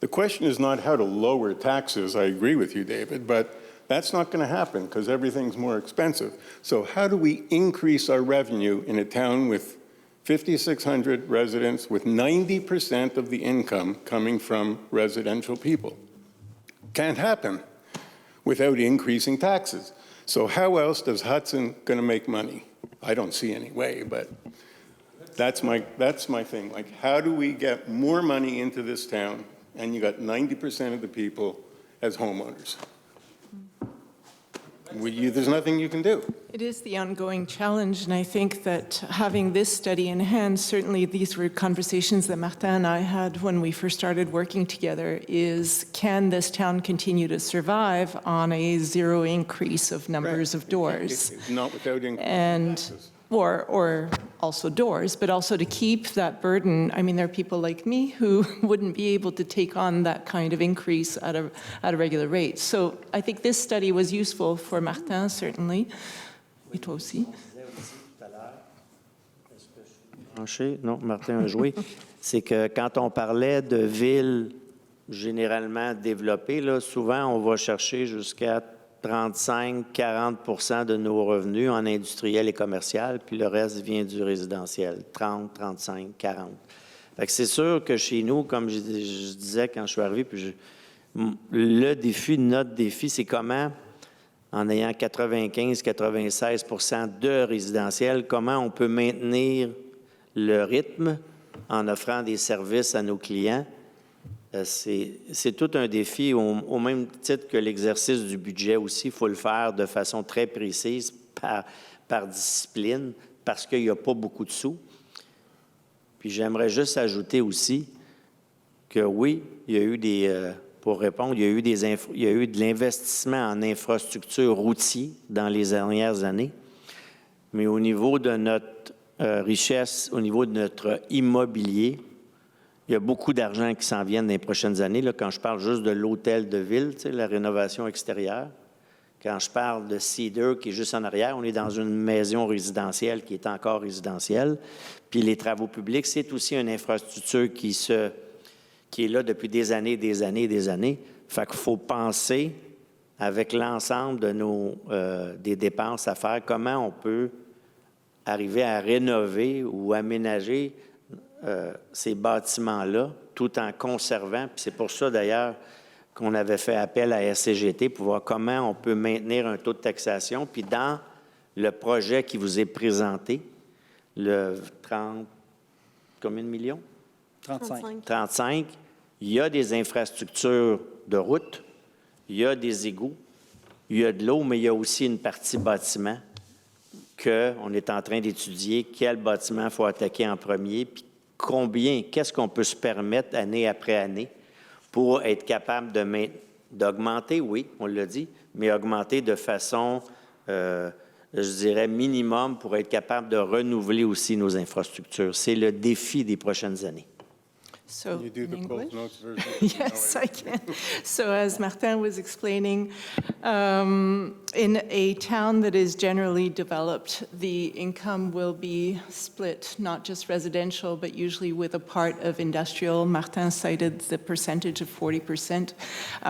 [SPEAKER 10] The question is not how to lower taxes, I agree with you, David, but that's not going to happen because everything's more expensive. So how do we increase our revenue in a town with 5,600 residents with 90% of the income coming from residential people? Can't happen without increasing taxes. So how else does Hudson going to make money? I don't see any way, but that's my thing. Like, how do we get more money into this town, and you got 90% of the people as homeowners? There's nothing you can do.
[SPEAKER 1] It is the ongoing challenge, and I think that having this study in hand, certainly these were conversations that Martin and I had when we first started working together, is can this town continue to survive on a zero increase of numbers of doors?
[SPEAKER 10] Not without increasing
[SPEAKER 1] And,
[SPEAKER 10] taxes.
[SPEAKER 1] or also doors, but also to keep that burden. I mean, there are people like me who wouldn't be able to take on that kind of increase at a regular rate. So I think this study was useful for Martin, certainly, et toi aussi.
[SPEAKER 5] Non, Martin a joué. C'est que quand on parlait de villes généralement développées, là, souvent on va chercher jusqu'à 35-40 % de nos revenus en industriel et commercial, puis le reste vient du résidentiel, 30, 35, 40. Fait que c'est sûr que chez nous, comme je disais quand je suis arrivé, puis le défi, notre défi, c'est comment, en ayant 95-96 % de résidentiel, comment on peut maintenir le rythme en offrant des services à nos clients. C'est tout un défi, au même titre que l'exercice du budget aussi. Il faut le faire de façon très précise, par discipline, parce qu'il n'y a pas beaucoup de sous. Puis j'aimerais juste ajouter aussi que oui, il y a eu pour répondre, il y a eu de l'investissement en infrastructure routière dans les dernières années, mais au niveau de notre richesse, au niveau de notre immobilier, il y a beaucoup d'argent qui s'en vient dans les prochaines années. Là, quand je parle juste de l'hôtel de ville, la rénovation extérieure, Quand je parle de Cedar, qui est juste en arrière, on est dans une maison résidentielle qui est encore résidentielle. Puis les travaux publics, c'est aussi une infrastructure qui est là depuis des années, des années, des années. Fait qu'il faut penser avec l'ensemble de des dépenses à faire, comment on peut arriver à rénover ou aménager ces bâtiments-là tout en conservant. Puis c'est pour ça, d'ailleurs, qu'on avait fait appel à SCGT pour voir comment on peut maintenir un taux de taxation. Puis dans le projet qui vous est présenté, le 30, combien de millions?
[SPEAKER 2] 35.
[SPEAKER 5] 35, il y a des infrastructures de route, il y a des égouts, il y a de l'eau, mais il y a aussi une partie bâtiment qu'on est en train d'étudier, quel bâtiment il faut attaquer en premier, puis qu'est-ce qu'on peut se permettre année après année pour être capable d'augmenter, oui, on l'a dit, mais augmenter de façon, je dirais, minimum pour être capable de renouveler aussi nos infrastructures. C'est le défi des prochaines années.
[SPEAKER 1] So,
[SPEAKER 10] Can you do
[SPEAKER 1] in
[SPEAKER 10] the
[SPEAKER 1] English?
[SPEAKER 10] Cliff Notes version?
[SPEAKER 1] Yes, I can. So as Martin was explaining, in a town that is generally developed, the income will be split, not just residential, but usually with a part of industrial. Martin cited the percentage of 40%.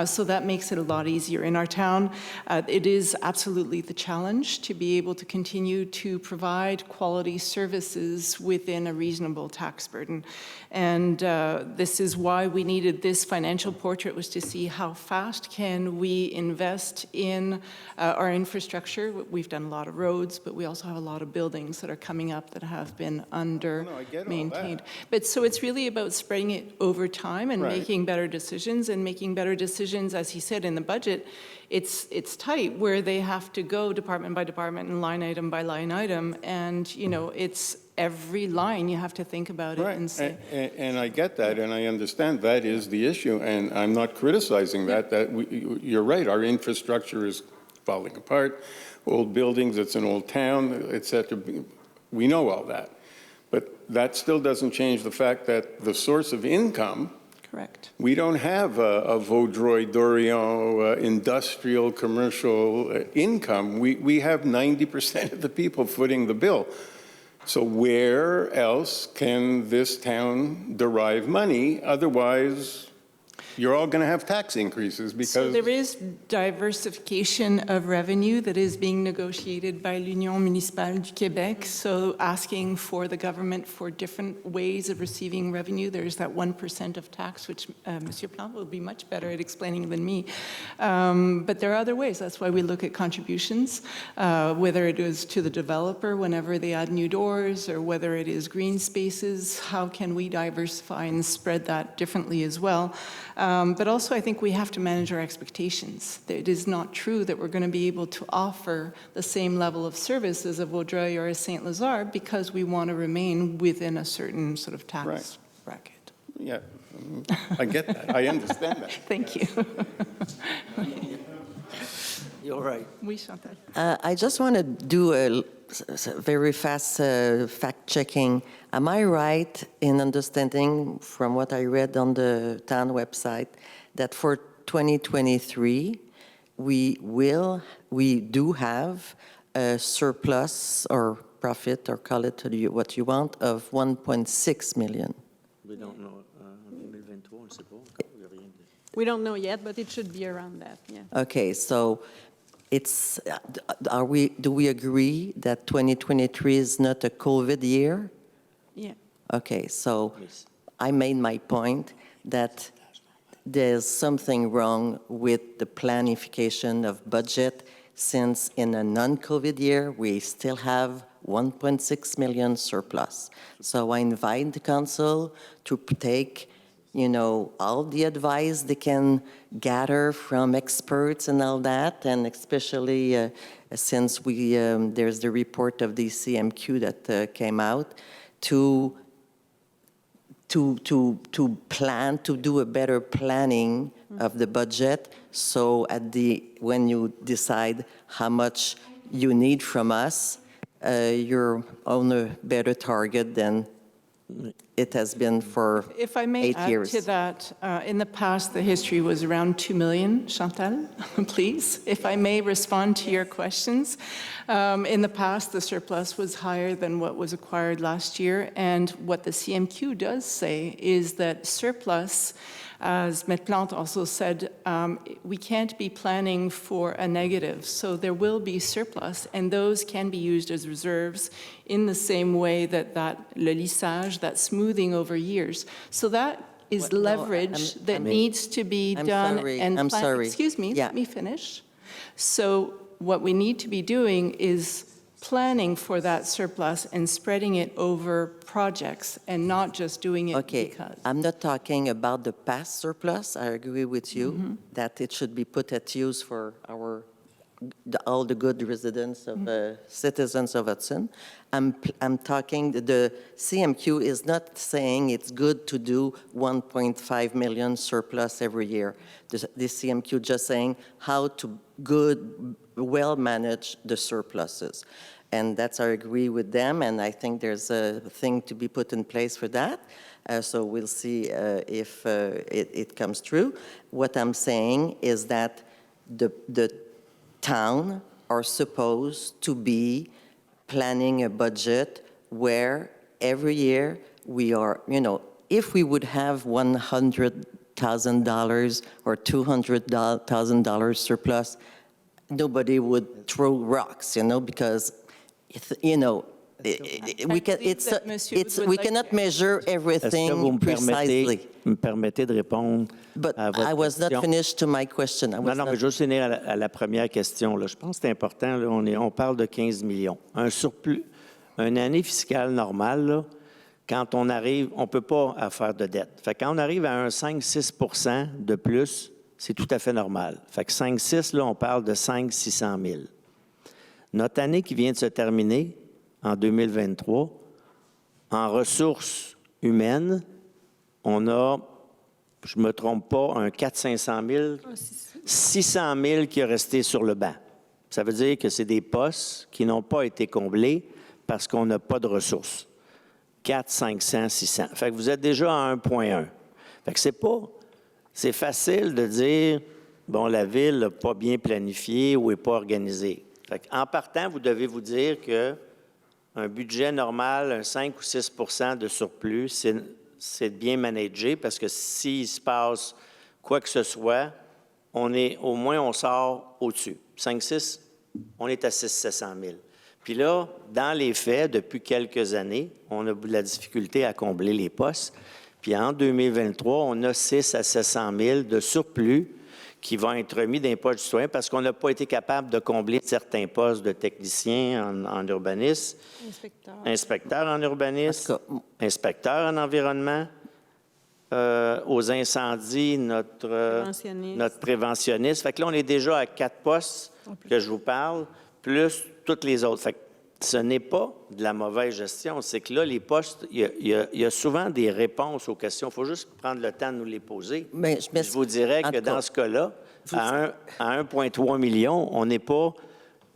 [SPEAKER 1] So that makes it a lot easier. In our town, it is absolutely the challenge to be able to continue to provide quality services within a reasonable tax burden. And this is why we needed this financial portrait, was to see how fast can we invest in our infrastructure. We've done a lot of roads, but we also have a lot of buildings that are coming up that have been under-maintained. But so it's really about spreading it over time and making better decisions, as he said, in the budget. It's tight where they have to go department by department and line item by line item. And, you know, it's every line you have to think about it and say.
[SPEAKER 10] And I get that, and I understand that is the issue, and I'm not criticizing that. You're right, our infrastructure is falling apart, old buildings, it's an old town, et cetera. We know all that. But that still doesn't change the fact that the source of income,
[SPEAKER 1] Correct.
[SPEAKER 10] we don't have a Vaudreuil-Dorion industrial commercial income. We have 90% of the people footing the bill. So where else can this town derive money? Otherwise, you're all going to have tax increases because...
[SPEAKER 1] So there is diversification of revenue that is being negotiated by l'Union municipale du Québec, so asking for the government for different ways of receiving revenue. There's that 1% of tax, which Monsieur Plante will be much better at explaining than me. But there are other ways. That's why we look at contributions, whether it is to the developer whenever they add new doors, or whether it is green spaces. How can we diversify and spread that differently as well? But also, I think we have to manage our expectations. It is not true that we're going to be able to offer the same level of service as a Vaudreuil or a Saint-Lazare because we want to remain within a certain sort of tax bracket.
[SPEAKER 10] Yeah, I get that. I understand that.
[SPEAKER 1] Thank you.
[SPEAKER 5] You're right.
[SPEAKER 1] Oui, Chantal.
[SPEAKER 4] I just want to do a very fast fact-checking. Am I right in understanding from what I read on the town website that for 2023, we do have a surplus or profit, or call it what you want, of 1.6 million?
[SPEAKER 5] We don't know. 2023, on ne sait pas encore. Il y a rien de...
[SPEAKER 6] We don't know yet, but it should be around that, yeah.
[SPEAKER 4] Okay, so it's, do we agree that 2023 is not a COVID year?
[SPEAKER 6] Yeah.
[SPEAKER 4] Okay, so I made my point that there's something wrong with the planification of budget, since in a non-COVID year, we still have 1.6 million surplus. So I invite the council to take, you know, all the advice they can gather from experts and all that, and especially since there's the report of the CMQ that came out, to plan, to do a better planning of the budget, so when you decide how much you need from us, you're on a better target than it has been for
[SPEAKER 1] If I may
[SPEAKER 4] 8
[SPEAKER 1] add
[SPEAKER 4] years.
[SPEAKER 1] to that, in the past, the history was around 2 million. Chantal, please, if I may respond to your questions. In the past, the surplus was higher than what was acquired last year, and what the CMQ does say is that surplus, as Maître Plante also said, we can't be planning for a negative, so there will be surplus, and those can be used as reserves in the same way that le lissage, that smoothing over years. So that is
[SPEAKER 4] What- no,
[SPEAKER 1] leverage
[SPEAKER 4] I'm-
[SPEAKER 1] that
[SPEAKER 4] I mean,
[SPEAKER 1] needs to be
[SPEAKER 4] I'm
[SPEAKER 1] done.
[SPEAKER 4] sorry,
[SPEAKER 1] and
[SPEAKER 4] I'm
[SPEAKER 1] plan-
[SPEAKER 4] sorry.
[SPEAKER 1] Excuse me,
[SPEAKER 4] Yeah.
[SPEAKER 1] let me finish. So what we need to be doing is planning for that surplus and spreading it over projects and not just doing it
[SPEAKER 4] Okay,
[SPEAKER 1] because.
[SPEAKER 4] I'm not talking about the past surplus. I agree with you that it should be put at use for all the good residents of citizens of Hudson. I'm talking, the CMQ is not saying it's good to do 1.5 million surplus every year. The CMQ just saying how to well manage the surpluses. And that's, I agree with them, and I think there's a thing to be put in place for that. So we'll see if it comes true. What I'm saying is that the town are supposed to be planning a budget where every year we are, if we would have $100,000 or $200,000 surplus, nobody would throw rocks, because, we cannot measure
[SPEAKER 5] Est-ce que vous
[SPEAKER 4] everything precisely.
[SPEAKER 5] me permettez de répondre
[SPEAKER 4] But
[SPEAKER 5] à votre
[SPEAKER 4] I was not
[SPEAKER 5] question?
[SPEAKER 4] finished to my question.
[SPEAKER 5] Non, mais juste finir à la première question. Là. Je pense que c'est important. Là, on parle de 15 millions. Un surplus, une année fiscale normale, là, quand on arrive, on ne peut pas faire de dette. Fait que quand on arrive à un 5-6 % de plus, c'est tout à fait normal. Fait que 5-6, là, on parle de 500-600 000. Notre année qui vient de se terminer, en 2023, en ressources humaines, on a, je ne me trompe pas, un 400-500 000, 600 000 qui est resté sur le banc. Ça veut dire que c'est des postes qui n'ont pas été comblés parce qu'on n'a pas de ressources. 4, 500, 600. Fait que vous êtes déjà à 1,1. Fait que c'est facile de dire, bon, la ville n'a pas bien planifié ou n'est pas organisée. Fait en partant, vous devez vous dire qu'un budget normal, un 5 ou 6 % de surplus, c'est bien managé parce que s'il se passe quoi que ce soit, au moins on sort au-dessus. 5-6, on est à 600 000. Puis là, dans les faits, depuis quelques années, on a de la difficulté à combler les postes. Puis en 2023, on a 6 à 700 000 de surplus qui vont être remis dans les poches du citoyen parce qu'on n'a pas été capable de combler certains postes de techniciens en urbanisme, inspecteurs en urbanisme, inspecteurs en environnement, aux incendies, notre préventionniste. Fait que là, on est déjà à 4 postes que je vous parle, plus toutes les autres. Fait que ce n'est pas de la mauvaise gestion, c'est que là, les postes, il y a souvent des réponses aux questions. Il faut juste prendre le temps de nous les poser.
[SPEAKER 4] Mais
[SPEAKER 5] je vous dirais que dans ce cas-là, à 1,3 million, on n'est pas...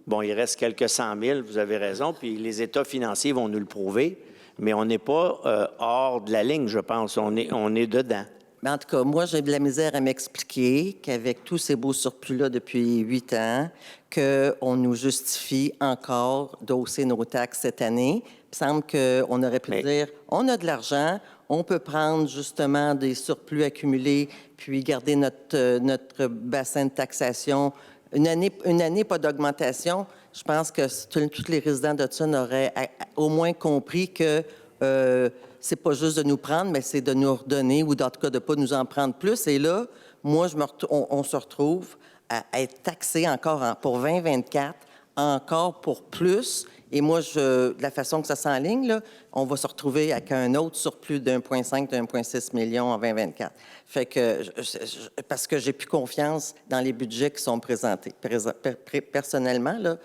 [SPEAKER 5] Bon, il reste quelques 100 000, vous avez raison, puis les états financiers vont nous le prouver, mais on n'est pas hors de la ligne, je pense. On est dedans.
[SPEAKER 4] Mais en tout cas, moi, j'ai de la misère à m'expliquer qu'avec tous ces beaux surplus-là depuis 8 ans, qu'on nous justifie encore d'hausser nos taxes cette année. Il me semble qu'on aurait pu dire, on a de l'argent, on peut prendre justement des surplus accumulés, puis garder notre bassin de taxation. Une année, pas d'augmentation. Je pense que tous les résidents d'Hudson auraient au moins compris que c'est pas juste de nous prendre, mais c'est de nous redonner ou, en tout cas, de ne pas nous en prendre plus. Et là, moi, on se retrouve à être taxé encore pour 2024, encore pour plus. Et moi, de la façon que ça s'enligne, là, on va se retrouver avec un autre surplus d'1,5, d'1,6 million en 2024. Fait que, parce que j'ai plus confiance dans les budgets qui sont présentés. Personnellement, là,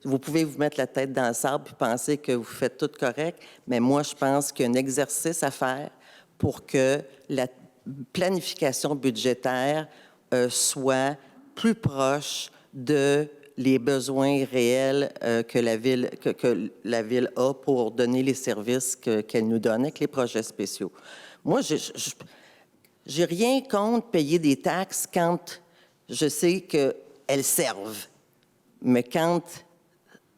[SPEAKER 4] vous pouvez vous mettre la tête dans le sable et penser que vous faites tout correct, mais moi, je pense qu'il y a un exercice à faire pour que la planification budgétaire soit plus proche de les besoins réels que la ville a pour donner les services qu'elle nous donne avec les projets spéciaux. Moi, j'ai rien contre payer des taxes quand je sais qu'elles servent. Mais quand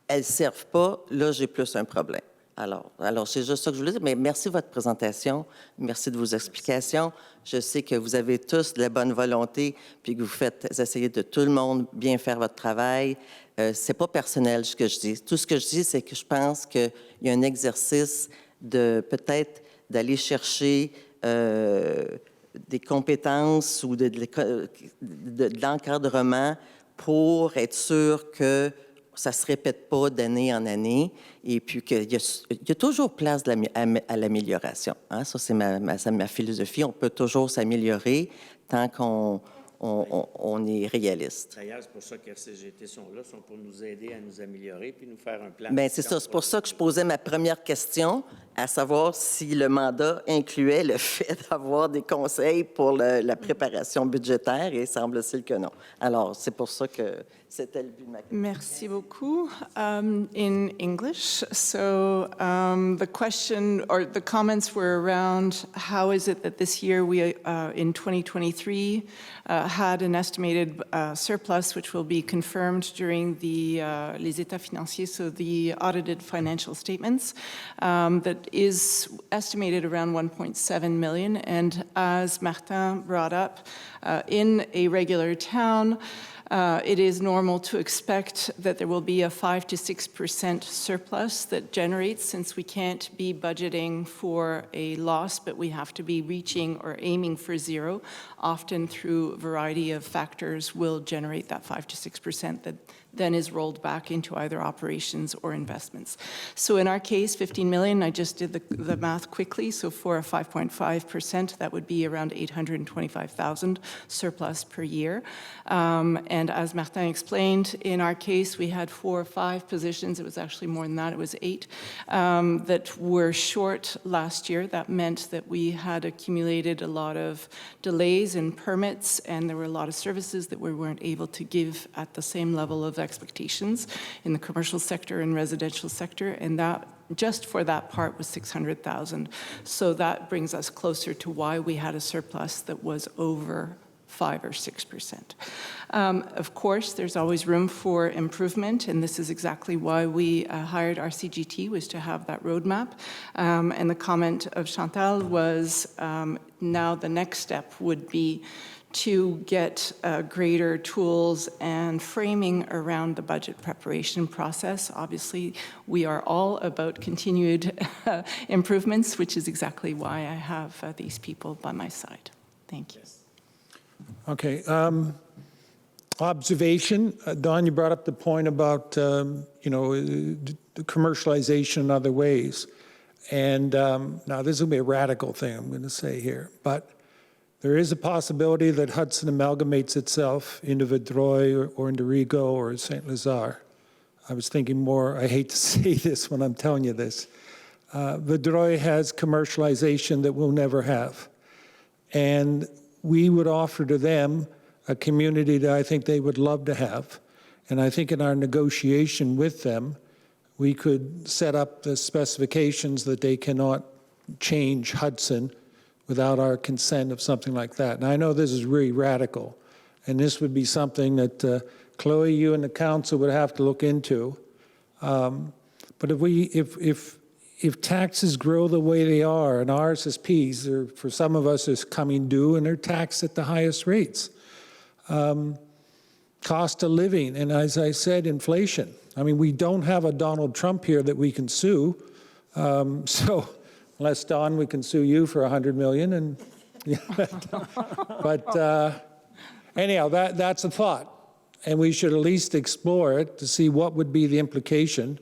[SPEAKER 4] elles ne servent pas, là, j'ai plus un problème. Alors c'est juste ça que je voulais dire. Mais merci de votre présentation. Merci de vos explications. Je sais que vous avez tous de la bonne volonté, puis que vous essayez de tout le monde bien faire votre travail. C'est pas personnel ce que je dis. Tout ce que je dis, c'est que je pense qu'il y a un exercice de peut-être d'aller chercher des compétences ou de l'encadrement pour être sûr que ça ne se répète pas d'année en année et puis qu'il y a toujours place à l'amélioration. Hein? Ça, c'est ma philosophie. On peut toujours s'améliorer tant qu'on est réaliste.
[SPEAKER 5] D'ailleurs, c'est pour ça que RCGT sont là, sont pour nous aider à nous améliorer puis nous faire un plan.
[SPEAKER 4] Bien, c'est ça. C'est pour ça que je posais ma première question, à savoir si le mandat incluait le fait d'avoir des conseils pour la préparation budgétaire, et semble-t-il que non. Alors, c'est pour ça que c'était le but de ma question.
[SPEAKER 1] Merci beaucoup. In English, so the question or the comments were around how is it that this year we, in 2023, had an estimated surplus, which will be confirmed during les états financiers, so the audited financial statements, that is estimated around 1.7 million. And as Martin brought up, in a regular town, it is normal to expect that there will be a 5 to 6% surplus that generates, since we can't be budgeting for a loss, but we have to be reaching or aiming for zero. Often through a variety of factors will generate that 5 to 6% that then is rolled back into either operations or investments. So in our case, 15 million, I just did the math quickly. So for a 5.5%, that would be around 825,000 surplus per year. And as Martin explained, in our case, we had 4 or 5 positions. It was actually more than that. It was 8 that were short last year. That meant that we had accumulated a lot of delays in permits, and there were a lot of services that we weren't able to give at the same level of expectations in the commercial sector and residential sector, and that just for that part was 600,000. So that brings us closer to why we had a surplus that was over 5 or 6%. Of course, there's always room for improvement, and this is exactly why we hired our CGT, was to have that roadmap. And the comment of Chantal was now the next step would be to get greater tools and framing around the budget preparation process. Obviously, we are all about continued improvements, which is exactly why I have these people by my side. Thank you.
[SPEAKER 3] Okay. Observation. Don, you brought up the point about, the commercialization in other ways. And now this will be a radical thing I'm going to say here, but there is a possibility that Hudson amalgamates itself into Vaudreuil or into Rigaud or St. Lazare. I was thinking more, I hate to say this when I'm telling you this, Vaudreuil has commercialization that we'll never have. And we would offer to them a community that I think they would love to have. And I think in our negotiation with them, we could set up the specifications that they cannot change Hudson without our consent of something like that. And I know this is really radical, and this would be something that Chloe, you and the council would have to look into. But if taxes grow the way they are, and ours as Ps, for some of us is coming due, and they're taxed at the highest rates. Cost of living, and as I said, inflation. I mean, we don't have a Donald Trump here that we can sue. So unless, Don, we can sue you for $100 million. And, but anyhow, that's a thought. And we should at least explore it to see what would be the implication.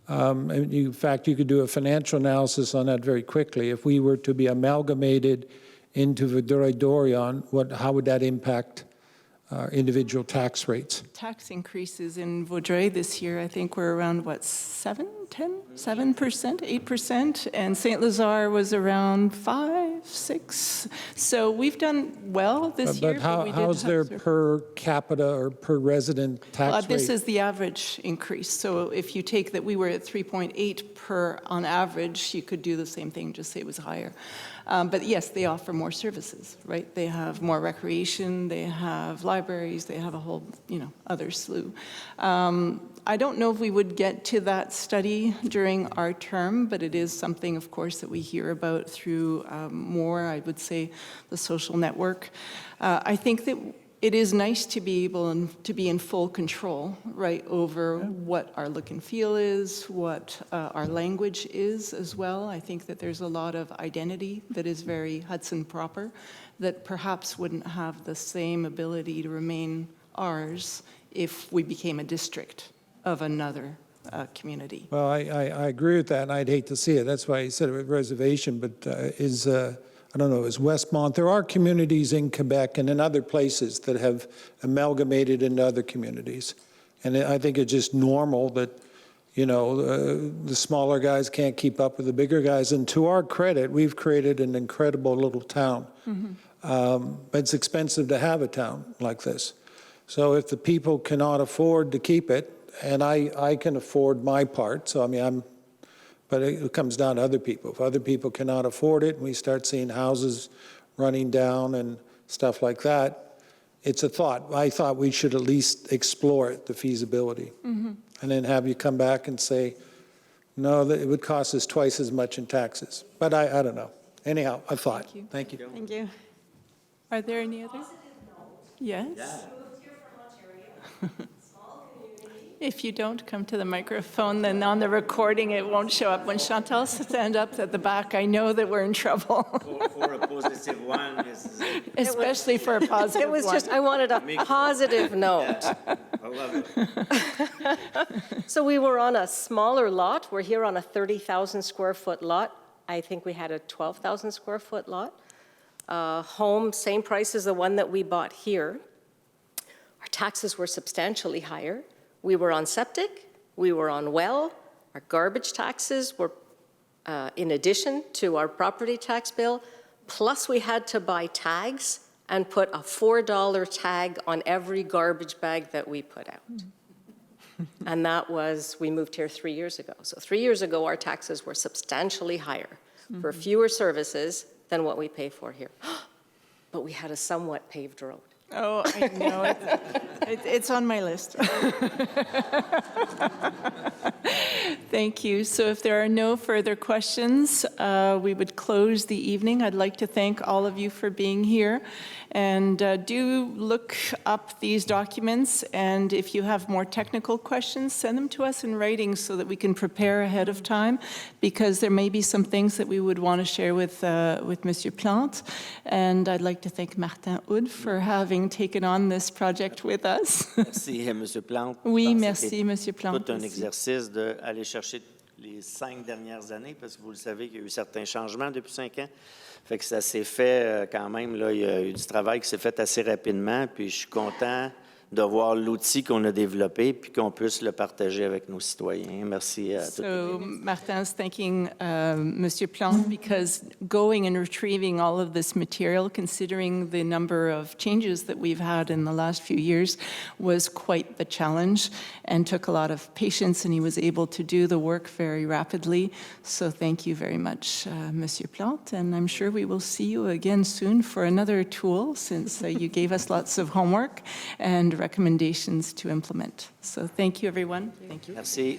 [SPEAKER 3] In fact, you could do a financial analysis on that very quickly. If we were to be amalgamated into Vaudreuil-Dorion, how would that impact individual tax rates?
[SPEAKER 1] Tax increases in Vaudreuil this year, I think we're around, 7 7%, 8%, and St. Lazare was around 5, 6. So we've done well this year.
[SPEAKER 3] But
[SPEAKER 1] we did
[SPEAKER 3] how's
[SPEAKER 1] have
[SPEAKER 3] their
[SPEAKER 1] certain-
[SPEAKER 3] per capita or per resident tax
[SPEAKER 1] This
[SPEAKER 3] rate?
[SPEAKER 1] is the average increase. So if you take that we were at 3.8 per on average, you could do the same thing, just say it was higher. But yes, they offer more services, right? They have more recreation, they have libraries, they have a whole, other slew. I don't know if we would get to that study during our term, but it is something, of course, that we hear about through more, I would say, the social network. I think that it is nice to be able to be in full control, right, over what our look and feel is, what our language is as well. I think that there's a lot of identity that is very Hudson proper that perhaps wouldn't have the same ability to remain ours if we became a district of another community.
[SPEAKER 3] Well, I agree with that, and I'd hate to see it. That's why I said it with reservation, but I don't know, is Westmont, there are communities in Quebec and in other places that have amalgamated into other communities. And I think it's just normal that, the smaller guys can't keep up with the bigger guys. And to our credit, we've created an incredible little town. But it's expensive to have a town like this. So if the people cannot afford to keep it, and I can afford my part, so but it comes down to other people. If other people cannot afford it, and we start seeing houses running down and stuff like that, it's a thought. I thought we should at least explore it, the feasibility. And then have you come back and say, no, that it would cost us twice as much in taxes. But I don't know. Anyhow, a thought. Thank you.
[SPEAKER 6] Thank you.
[SPEAKER 1] Are there any others? Yes? If you don't come to the microphone, then on the recording, it won't show up. When Chantal stands up at the back, I know that we're in trouble.
[SPEAKER 5] For a positive one,
[SPEAKER 1] Especially for a positive
[SPEAKER 7] It was
[SPEAKER 1] one.
[SPEAKER 7] just, I wanted a positive note.
[SPEAKER 5] I love it.
[SPEAKER 7] So we were on a smaller lot. We're here on a 30,000 square foot lot. I think we had a 12,000 square foot lot. Home, same price as the one that we bought here. Our taxes were substantially higher. We were on septic, we were on well, our garbage taxes were in addition to our property tax bill, plus we had to buy tags and put a $4 tag on every garbage bag that we put out. And that was, we moved here 3 years ago. So 3 years ago, our taxes were substantially higher for fewer services than what we pay for here. But we had a somewhat paved road.
[SPEAKER 1] Oh, I know. It's on my list. Thank you. So if there are no further questions, we would close the evening. I'd like to thank all of you for being here. And do look up these documents. And if you have more technical questions, send them to us in writing so that we can prepare ahead of time, because there may be some things that we would want to share with Monsieur Plante. And I'd like to thank Martin Houd for having taken on this project with us.
[SPEAKER 5] Merci, M. Plante.
[SPEAKER 1] Oui, merci, Monsieur Plante.
[SPEAKER 5] Tout un exercice d'aller chercher les 5 dernières années, parce que vous le savez qu'il y a eu certains changements depuis 5 ans. Fait que ça s'est fait quand même, là, il y a eu du travail qui s'est fait assez rapidement, puis je suis content de voir l'outil qu'on a développé, puis qu'on puisse le partager avec nos citoyens. Merci à tous.
[SPEAKER 1] So Martin's thanking Monsieur Plante, because going and retrieving all of this material, considering the number of changes that we've had in the last few years, was quite the challenge and took a lot of patience, and he was able to do the work very rapidly. So thank you very much, Monsieur Plante, and I'm sure we will see you again soon for another tool, since you gave us lots of homework and recommendations to implement. So thank you, everyone. Thank you.
[SPEAKER 5] Merci.